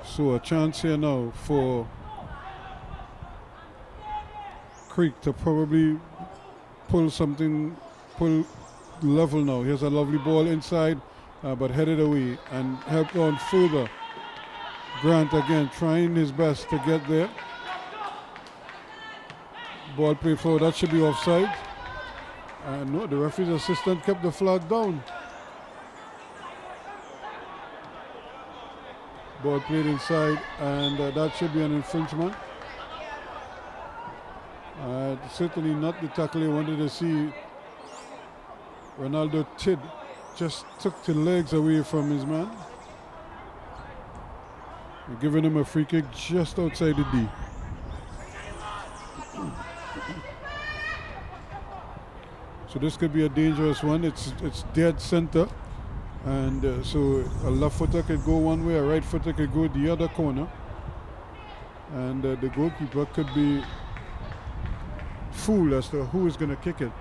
So a chance here now for Creek to probably pull level now. Here's a lovely ball inside, but headed away and helped on further. Grant again trying his best to get there. Ball played forward, that should be offside. No, the referee's assistant kept the flag down. Ball played inside, and that should be an infringement. Certainly not the tackle he wanted to see. Ronaldo Tidd just took the legs away from his man. We're giving him a free kick just outside the D. So this could be a dangerous one. It's dead center. And so a left footer could go one way, a right footer could go the other corner. And the goalkeeper could be fooled as to who is going to kick it.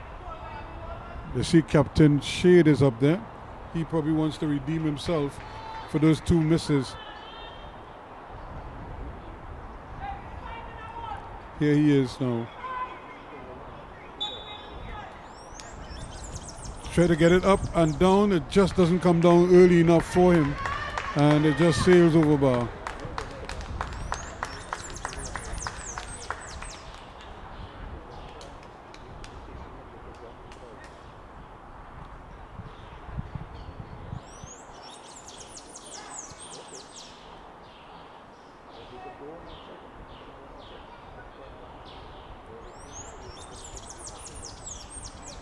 You see Captain Shade is up there. He probably wants to redeem himself for those two misses. Here he is now. Try to get it up and down. It just doesn't come down early enough for him. And it just sails over bar.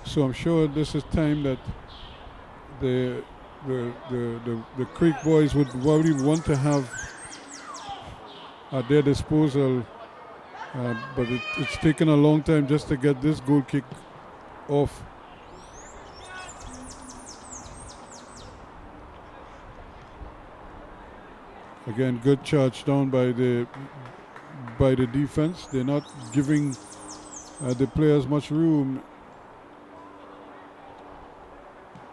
So I'm sure this is time that the Creek boys would probably want to have at their disposal, but it's taken a long time just to get this goal kick off. Again, good charge down by the defense. They're not giving the players much room.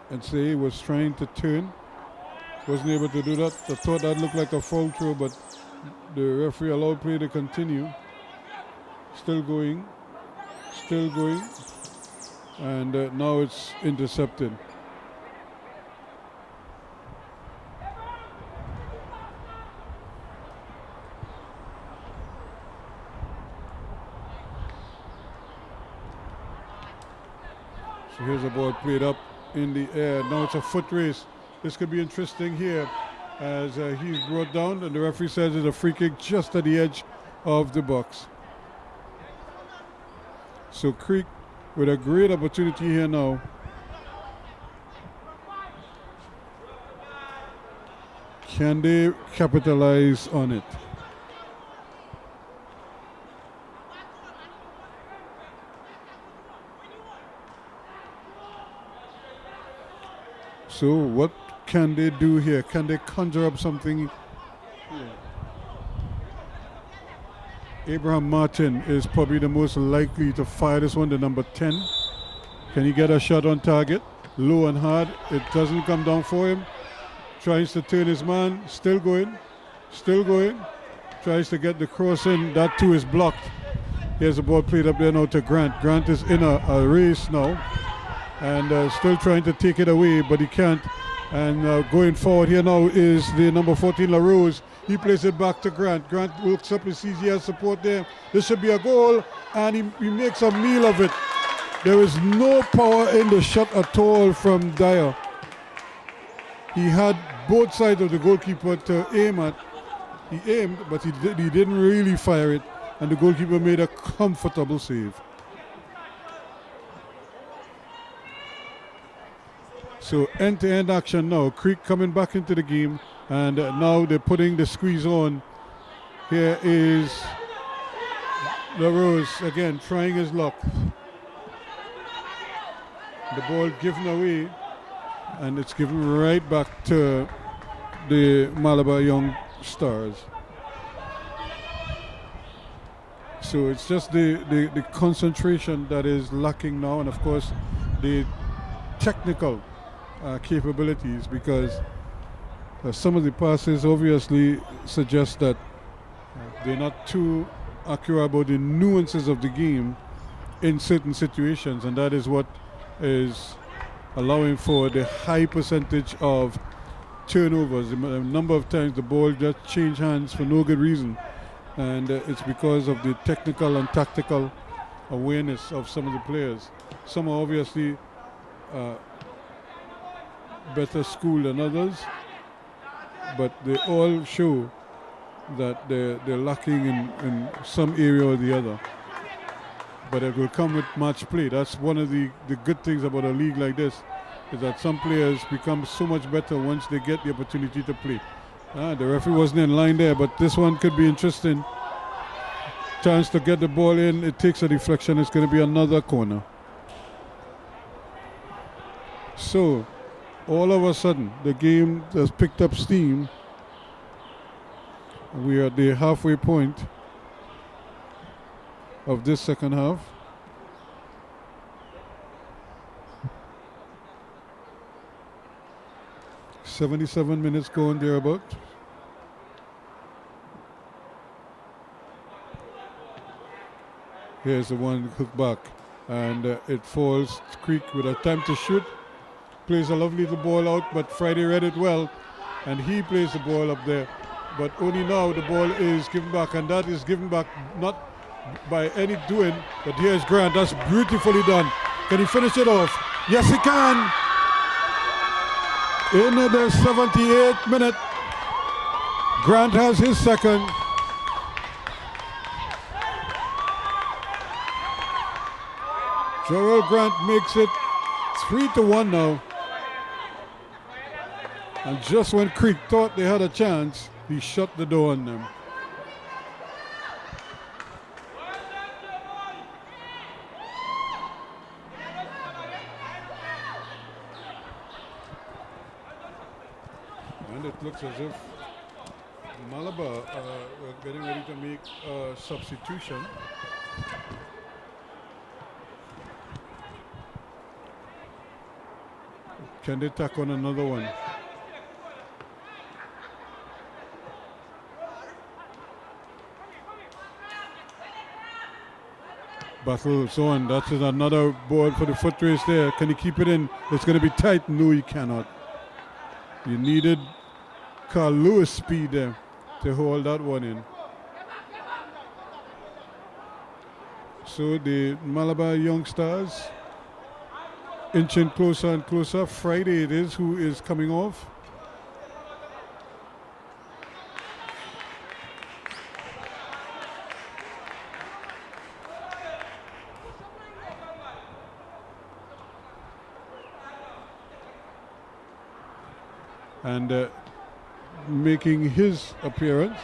And Say was trying to turn, wasn't able to do that. I thought that looked like a foul throw, but the referee allowed play to continue. Still going, and now it's intercepted. So here's a ball played up in the air. Now it's a foot race. This could be interesting here as he's brought down and the referee says it's a free kick just at the edge of the box. So Creek with a great opportunity here now. Can they capitalize on it? So what can they do here? Can they conjure up something here? Abraham Martin is probably the most likely to fire this one, the number 10. Can he get a shot on target? Low and hard. It doesn't come down for him. Tries to turn his man. Still going. Still going. Tries to get the cross in. That too is blocked. Here's the ball played up there now to Grant. Grant is in a race now. And still trying to take it away, but he can't. And going forward here now is the number 14, LaRose. He plays it back to Grant. Grant looks up and sees he has support there. This should be a goal, and he makes a meal of it. There is no power in the shot at all from Dyer. He had both sides of the goalkeeper to aim at. He aimed, but he didn't really fire it, and the goalkeeper made a comfortable save. So end-to-end action now. Creek coming back into the game, and now they're putting the squeeze on. Here is LaRose again trying his luck. The ball given away, and it's given right back to the Malabar Young Stars. So it's just the concentration that is lacking now, and of course the technical capabilities, because some of the passes obviously suggest that they're not too accurate about the nuances of the game in certain situations, and that is what is allowing for the high percentage of turnovers. A number of times the ball just changed hands for no good reason, and it's because of the technical and tactical awareness of some of the players. Some are obviously better school than others, but they all show that they're lacking in some area or the other. But it will come with match play. That's one of the good things about a league like this, is that some players become so much better once they get the opportunity to play. The referee wasn't in line there, but this one could be interesting. Chance to get the ball in. It takes a deflection. It's going to be another corner. So all of a sudden, the game has picked up steam. We are at the halfway point of this second half. "77 minutes going thereabout. Here's the one hook back, and it falls. Creek with a time to shoot. Plays a lovely little ball out, but Friday read it well, and he plays the ball up there. But only now the ball is given back, and that is given back not by any doing, but here's Grant. That's beautifully done. Can he finish it off? Yes, he can. In the 78th minute, Grant has his second. Joel Grant makes it 3-1 now. And just when Creek thought they had a chance, he shut the door on them. And it looks as if Malabar were getting ready to make a substitution. Can they tack on another one? Battles on. That's another ball for the foot race there. Can he keep it in? It's going to be tight. No, he cannot. You needed Carl Lewis speed there to hold that one in. So the Malabar Young Stars inching closer and closer. Friday it is who is coming off. And making his appearance.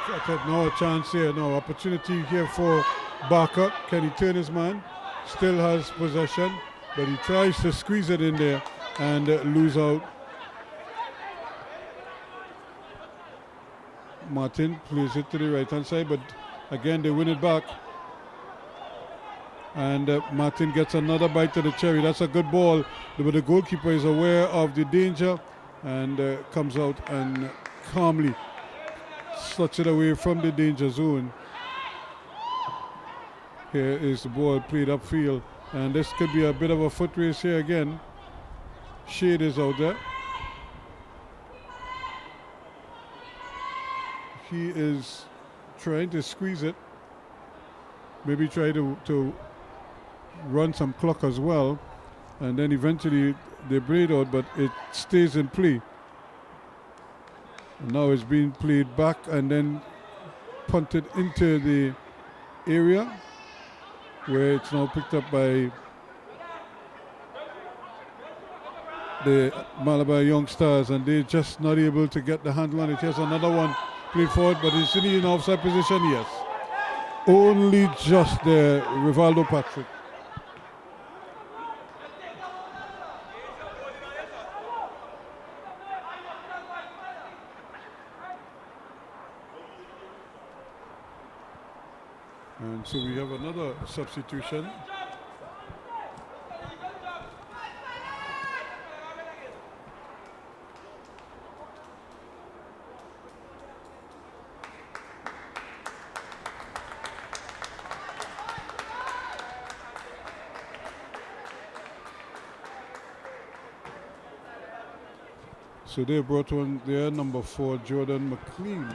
I thought no chance here, no opportunity here for Barker, can he turn his man? Still has possession, but he tries to squeeze it in there and lose out. Martin plays it to the right hand side, but again they win it back. And Martin gets another bite to the cherry. That's a good ball, but the goalkeeper is aware of the danger and comes out and calmly sluts it away from the danger zone. Here is the ball played upfield, and this could be a bit of a foot race here again. Shade is out there. He is trying to squeeze it. Maybe try to run some clock as well, and then eventually they braid out, but it stays in play. And now it's being played back and then punted into the area where it's now picked up by the Malabar Young Stars, and they're just not able to get the handle on it. Here's another one played forward, but it's in an offside position, yes. Only just there, Rivaldo Patrick. And so we have another substitution. So they brought on their number 4, Jordan McLean.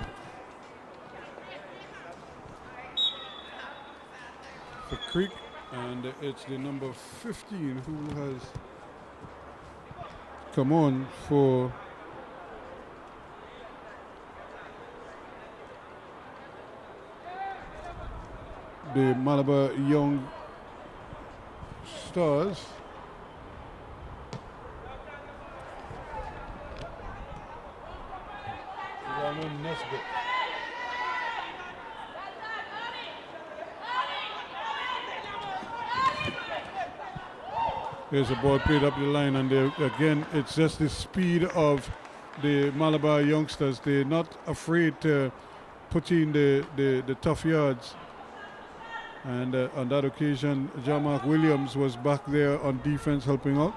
For Creek, and it's the number 15 who has come on for the Malabar Young Stars. Ramon Nesbitt. Here's a ball played up the line, and again, it's just the speed of the Malabar youngsters. They're not afraid to put in the tough yards. And on that occasion, Jamark Williams was back there on defense helping out.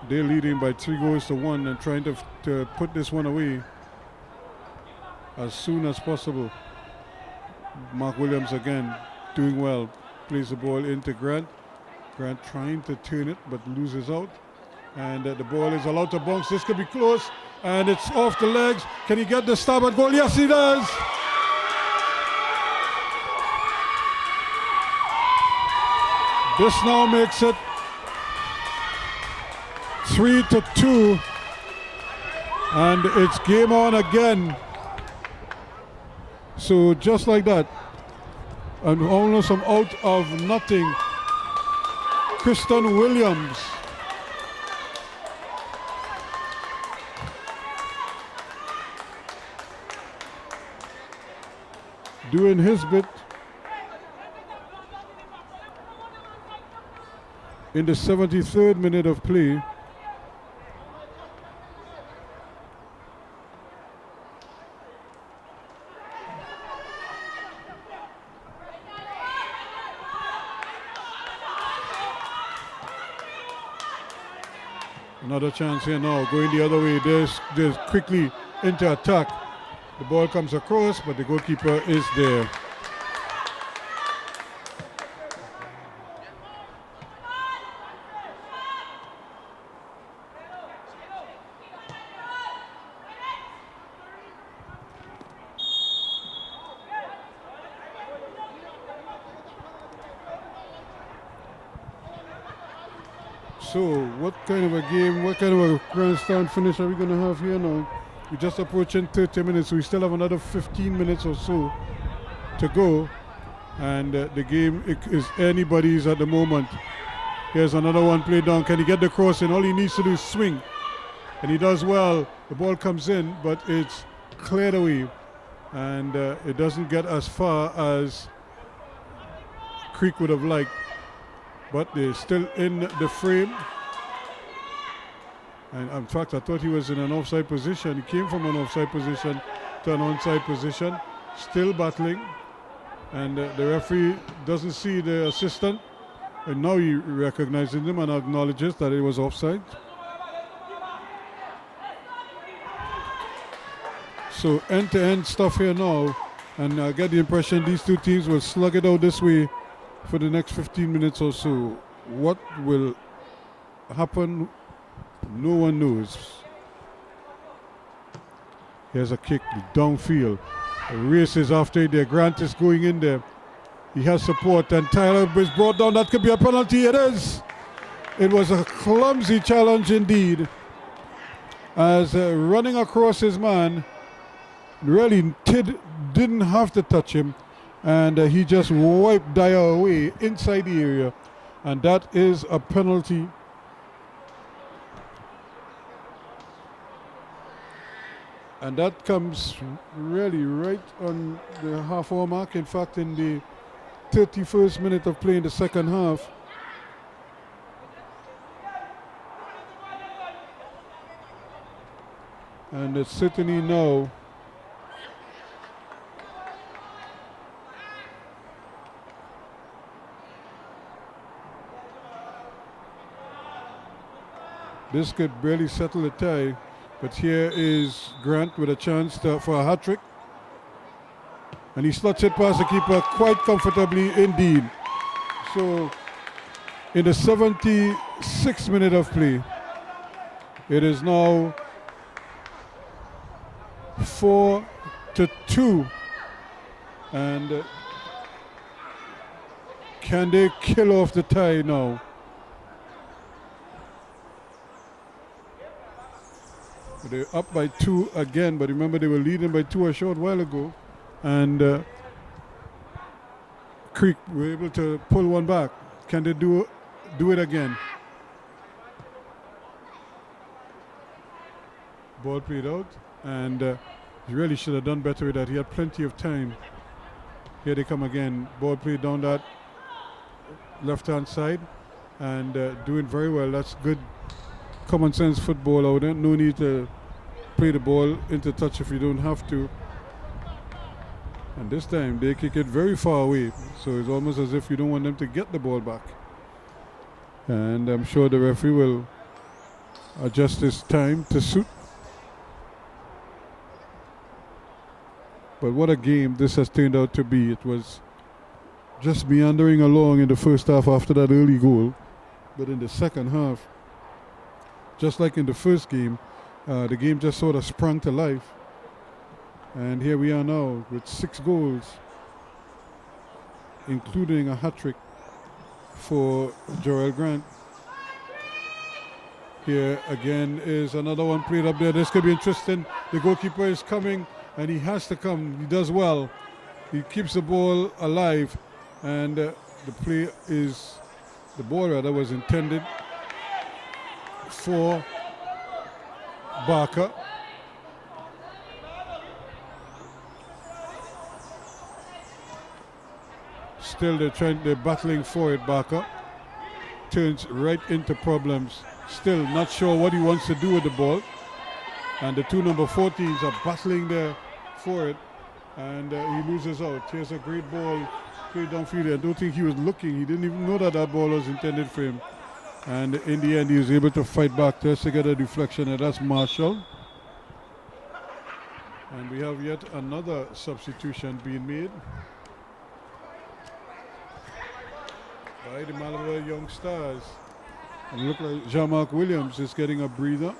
They're leading by 3-1 and trying to put this one away as soon as possible. Mark Williams again doing well. Plays the ball into Grant. Grant trying to turn it but loses out. And the ball is allowed to bounce. This could be close. And it's off the legs. Can he get the stab at goal? Yes, he does. This now makes it 3-2. And it's game on again. So just like that. And almost from out of nothing, Kristen Williams doing his bit in the 73rd minute of play. Another chance here now, going the other way. There's quickly into attack. The ball comes across, but the goalkeeper is there. So, what kind of a game, what kind of a grandstand finish are we going to have here now? We're just approaching 30 minutes, so we still have another 15 minutes or so to go. And the game is anybody's at the moment. Here's another one played down. Can he get the cross in? All he needs to do is swing. And he does well. The ball comes in, but it's cleared away. And it doesn't get as far as Creek would have liked, but they're still in the frame. And in fact, I thought he was in an offside position. He came from an offside position to an onside position, still battling. And the referee doesn't see the assistant. And now he recognizes him and acknowledges that it was offside. So end-to-end stuff here now. And I get the impression these two teams will slug it out this way for the next 15 minutes or so. What will happen? No one knows. Here's a kick downfield. Races after it there. Grant is going in there. He has support and Tyler is brought down. That could be a penalty. It is. It was a clumsy challenge indeed. As running across his man, really didn't have to touch him. And he just wiped Dyer away inside the area. And that is a penalty. And that comes really right on the half-hour mark. In fact, in the 31st minute of play in the second half. And it's certainly now this could barely settle the tie. But here is Grant with a chance for a hat-trick. And he slots it past the keeper quite comfortably indeed. So in the 76th minute of play, it is now 4-2. And can they kill off the tie now? They're up by 2 again, but remember they were leading by 2 a short while ago. And Creek were able to pull one back. Can they do it again? Ball played out, and he really should have done better with that. He had plenty of time. Here they come again. Ball played down that left-hand side, and doing very well. That's good common sense football out there. No need to play the ball into touch if you don't have to. And this time they kick it very far away, so it's almost as if you don't want them to get the ball back. And I'm sure the referee will adjust his time to suit. But what a game this has turned out to be. It was just meandering along in the first half after that early goal. But in the second half, just like in the first game, the game just sort of sprung to life. And here we are now with 6 goals, including a hat-trick for Jarrell Grant. Here again is another one played up there. This could be interesting. The goalkeeper is coming, and he has to come. He does well. He keeps the ball alive, and the ball was intended for Barker. Still they're battling for it. Barker turns right into problems. Still not sure what he wants to do with the ball. And the 2 number 14s are battling there for it. And he loses out. Here's a great ball played downfield. I don't think he was looking. He didn't even know that ball was intended for him. And in the end, he was able to fight back just to get a deflection. And that's Marshall. And we have yet another substitution being made by the Malabar Young Stars. And it looks like Jean-Marc Williams is getting a breather.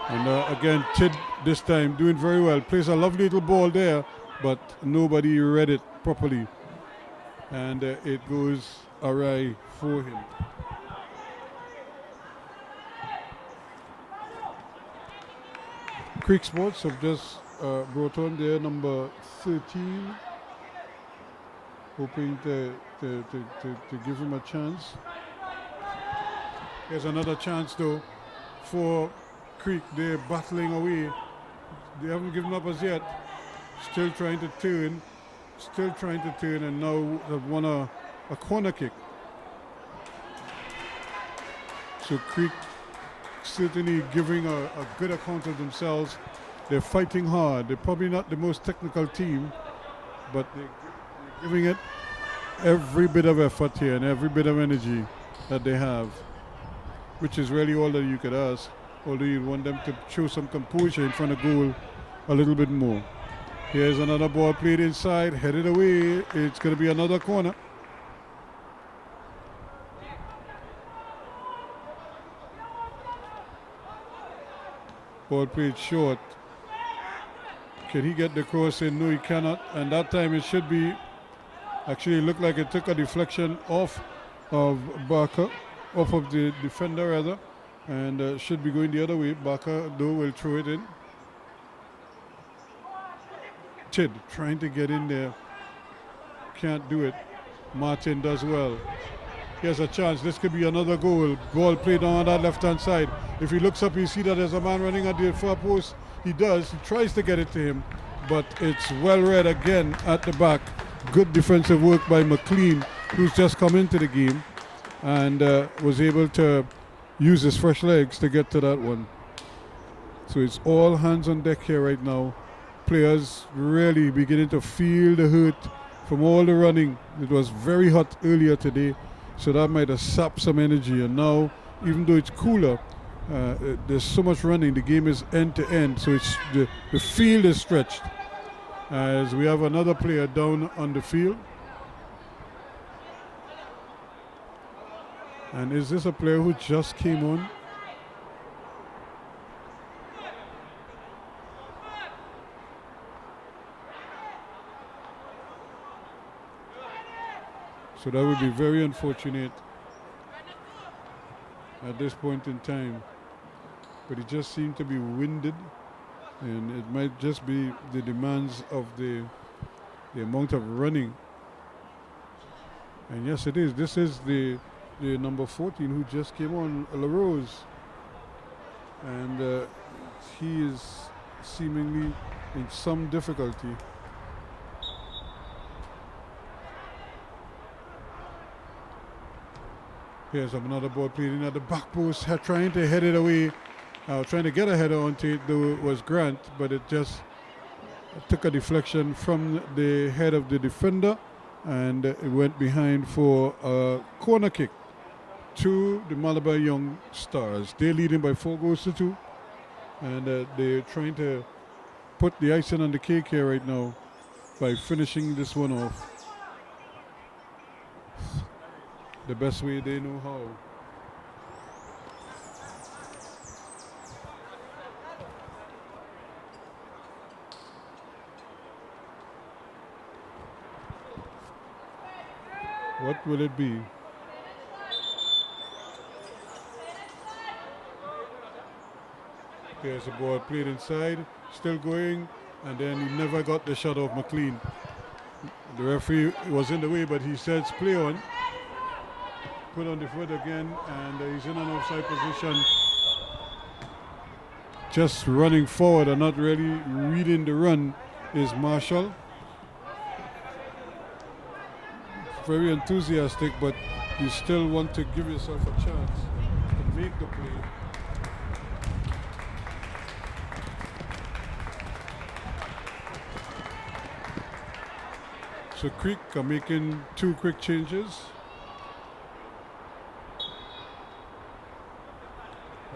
And again, Tid this time doing very well. Plays a lovely little ball there, but nobody read it properly. And it goes awry for him. Creek Sports have just brought on their number 13, hoping to give him a chance. Here's another chance though for Creek. They're battling away. They haven't given up as yet. Still trying to turn, and now have won a corner kick. So Creek certainly giving a good account of themselves. They're fighting hard. They're probably not the most technical team, but they're giving it every bit of effort here and every bit of energy that they have, which is really all that you could ask, although you want them to show some composure in front of goal a little bit more. Here's another ball played inside, headed away. It's going to be another corner. Ball played short. Can he get the cross in? No, he cannot. And that time it should be, actually it looked like it took a deflection off of Barker, off of the defender rather, and should be going the other way. Barker though will throw it in. Tid trying to get in there. Can't do it. Martin does well. Here's a chance. This could be another goal. Ball played on that left-hand side. If he looks up, you see that there's a man running at the far post. He does. He tries to get it to him, but it's well read again at the back. Good defensive work by McLean, who's just come into the game and was able to use his fresh legs to get to that one. So it's all hands on deck here right now. Players really beginning to feel the hurt from all the running. It was very hot earlier today, so that might have sapped some energy. And now, even though it's cooler, there's so much running. The game is end to end, so it's the field is stretched. As we have another player down on the field. And is this a player who just came on? So that would be very unfortunate at this point in time. But he just seemed to be winded, and it might just be the demands of the amount of running. And yes, it is. This is the number 14 who just came on, LaRose. And he is seemingly in some difficulty. Here's another ball played in at the back post, trying to head it away. Trying to get a header onto it, though it was Grant, but it just took a deflection from the head of the defender, and it went behind for a corner kick to the Malabar Young Stars. They're leading by 4-2, and they're trying to put the icing on the cake here right now by finishing this one off the best way they know how. What will it be? There's a ball played inside, still going, and then he never got the shot off McLean. The referee was in the way, but he says play on. Put on the foot again, and he's in an offside position. Just running forward and not really reading the run is Marshall. Very enthusiastic, but you still want to give yourself a chance to make the play. So Creek are making 2 quick changes.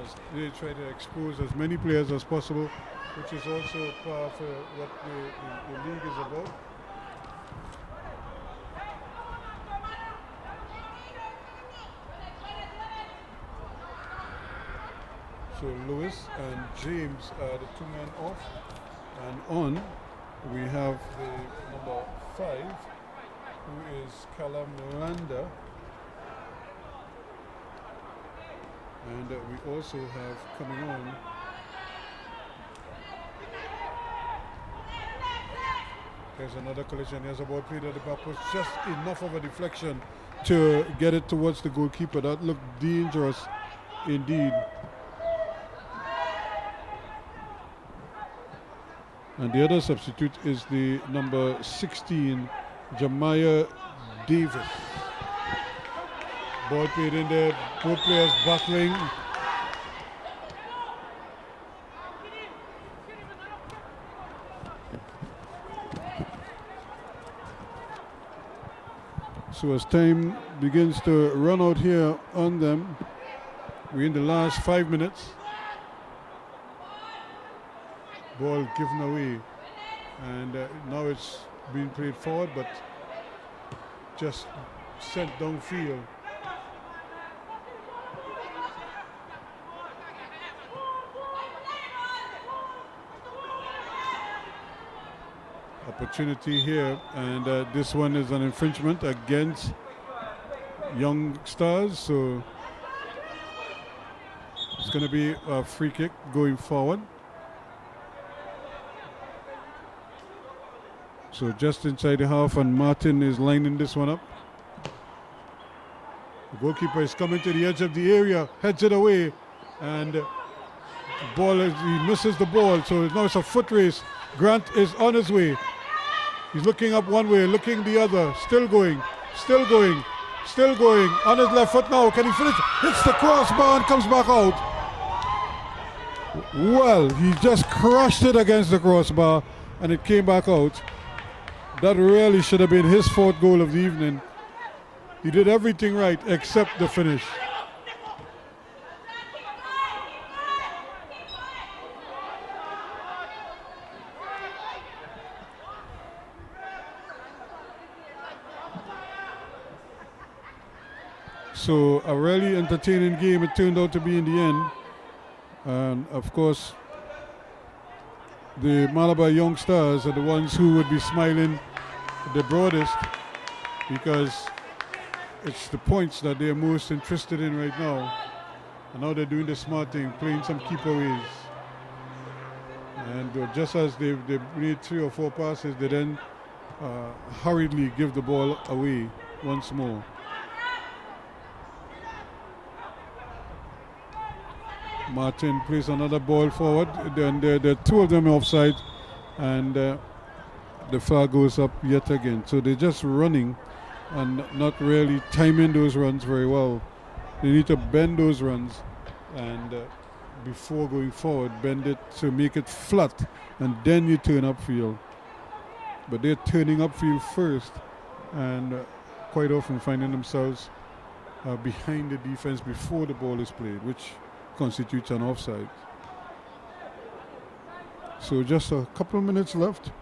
As they try to expose as many players as possible, which is also part of what the league is about. So Lewis and James are the 2 men off, and on we have the number 5, who is Callum Landa, and we also have coming on There's another collision. There's a ball played at the back post. Just enough of a deflection to get it towards the goalkeeper. That looked dangerous indeed. And the other substitute is the number 16, Jemiah Davis. Ball played in there. Both players battling. So as time begins to run out here on them, we're in the last 5 minutes. Ball given away, and now it's being played forward, but just sent downfield. Opportunity here, and this one is an infringement against Young Stars, so it's going to be a free kick going forward. So just inside the half, and Martin is lining this one up. The goalkeeper is coming to the edge of the area, heads it away, and he misses the ball, so now it's a foot race. Grant is on his way. He's looking up one way, looking the other, still going, still going, still going. On his left foot now, can he finish? Hits the crossbar and comes back out. Well, he just crushed it against the crossbar and it came back out. That really should have been his fourth goal of the evening. He did everything right except the finish. So a really entertaining game it turned out to be in the end. And of course, the Malabar Young Stars are the ones who would be smiling the broadest, because it's the points that they're most interested in right now. And now they're doing the smart thing, playing some keeper-aways. And just as they made 3 or 4 passes, they then hurriedly give the ball away once more. Martin plays another ball forward. Then there are 2 of them offside, and the flag goes up yet again. So they're just running and not really timing those runs very well. They need to bend those runs, and before going forward, bend it to make it flat, and then you turn upfield. But they're turning upfield first, and quite often finding themselves behind the defense before the ball is played, which constitutes an offside. So just a couple of minutes left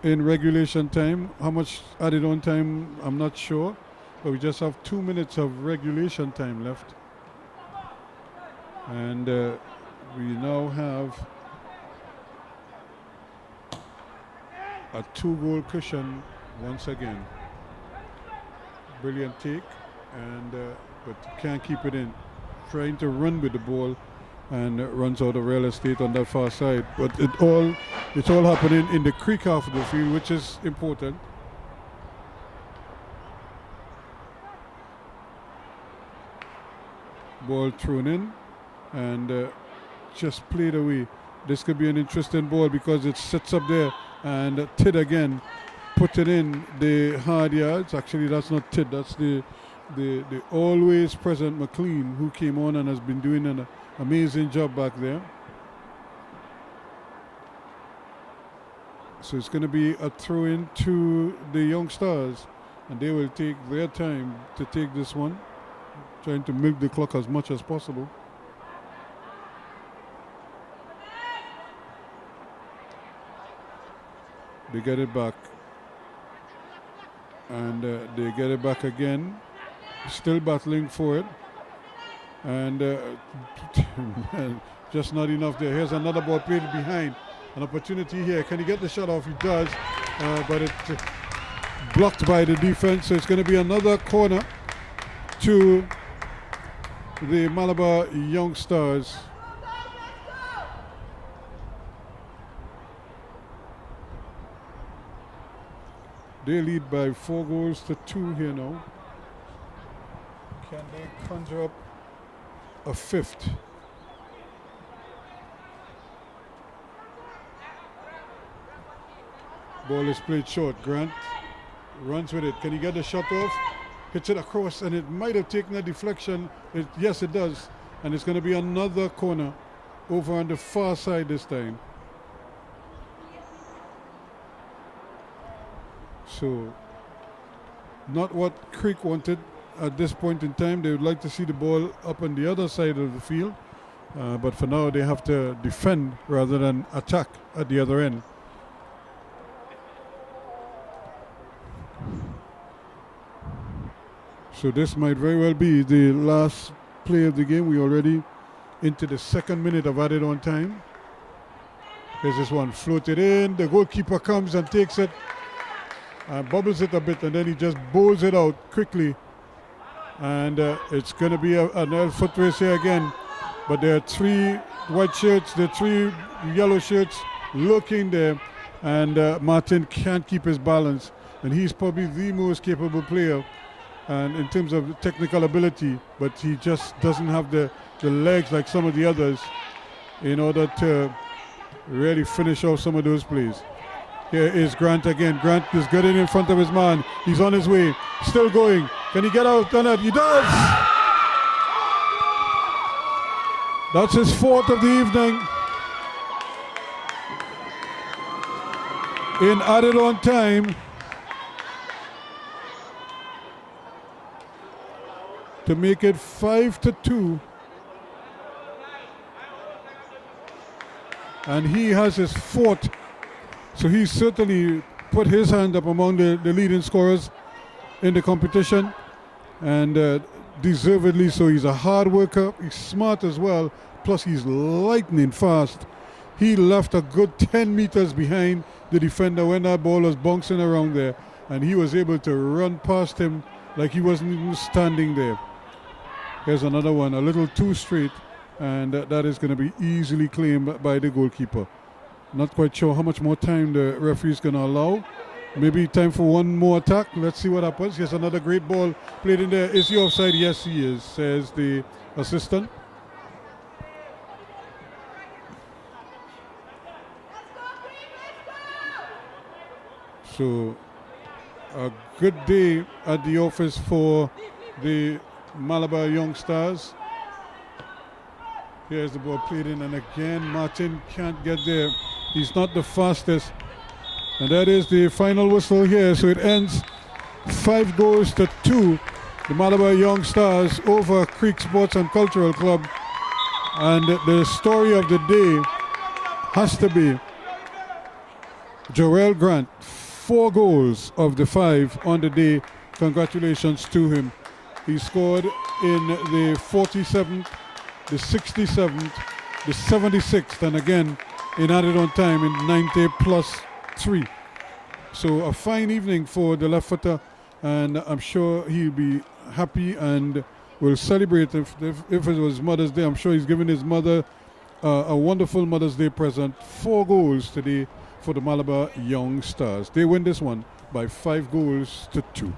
in regulation time. How much added on time, I'm not sure, but we just have 2 minutes of regulation time left. And we now have a 2-goal cushion once again. Brilliant take, and but can't keep it in. Trying to run with the ball and runs out of real estate on that far side. But it's all happening in the creek half of the field, which is important. Ball thrown in and just played away. This could be an interesting ball because it sits up there, and Tid again put it in the hard yards. Actually, that's not Tid, that's the always present McLean, who came on and has been doing an amazing job back there. So it's going to be a throw in to the Young Stars, and they will take their time to take this one, trying to milk the clock as much as possible. They get it back, and they get it back again. Still battling for it, and just not enough there. Here's another ball played behind. An opportunity here. Can he get the shot off? He does, but it's blocked by the defense. So it's going to be another corner to the Malabar Young Stars. They lead by 4-2 here now. Can they conjure up a fifth? Ball is played short. Grant runs with it. Can he get the shot off? Hits it across, and it might have taken a deflection. Yes, it does. And it's going to be another corner over on the far side this time. So, not what Creek wanted at this point in time. They would like to see the ball up on the other side of the field. But for now, they have to defend rather than attack at the other end. So this might very well be the last play of the game. We're already into the second minute of added on time. There's this one floated in. The goalkeeper comes and takes it and bubbles it a bit, and then he just bowls it out quickly. And it's going to be an foot race here again. But there are 3 white shirts, there are 3 yellow shirts looking there. And Martin can't keep his balance. And he's probably the most capable player and in terms of technical ability, but he just doesn't have the legs like some of the others in order to really finish off some of those plays. Here is Grant again. Grant is getting in front of his man. He's on his way, still going. Can he get out on that? He does! That's his 4th of the evening. In added on time, to make it 5-2. And he has his 4th. So he certainly put his hand up among the leading scorers in the competition. And deservedly so. He's a hard worker. He's smart as well. Plus he's lightning fast. He left a good 10 meters behind the defender when that ball was bouncing around there. And he was able to run past him like he wasn't even standing there. Here's another one, a little too straight, and that is going to be easily claimed by the goalkeeper. Not quite sure how much more time the referee is going to allow. Maybe time for one more attack. Let's see what happens. Here's another great ball played in there. Is he offside? Yes, he is, says the assistant. So, a good day at the office for the Malabar Young Stars. Here's the ball played in, and again Martin can't get there. He's not the fastest. And that is the final whistle here. So it ends 5-2. The Malabar Young Stars over Creek Sports and Cultural Club. And the story of the day has to be Joel Grant. 4 goals of the 5 on the day. Congratulations to him. He scored in the 47th, the 67th, the 76th, and again in added on time in 90+3. So a fine evening for the left footer, and I'm sure he'll be happy and will celebrate if it was Mother's Day. I'm sure he's giving his mother a wonderful Mother's Day present. 4 goals today for the Malabar Young Stars. They win this one by 5-2.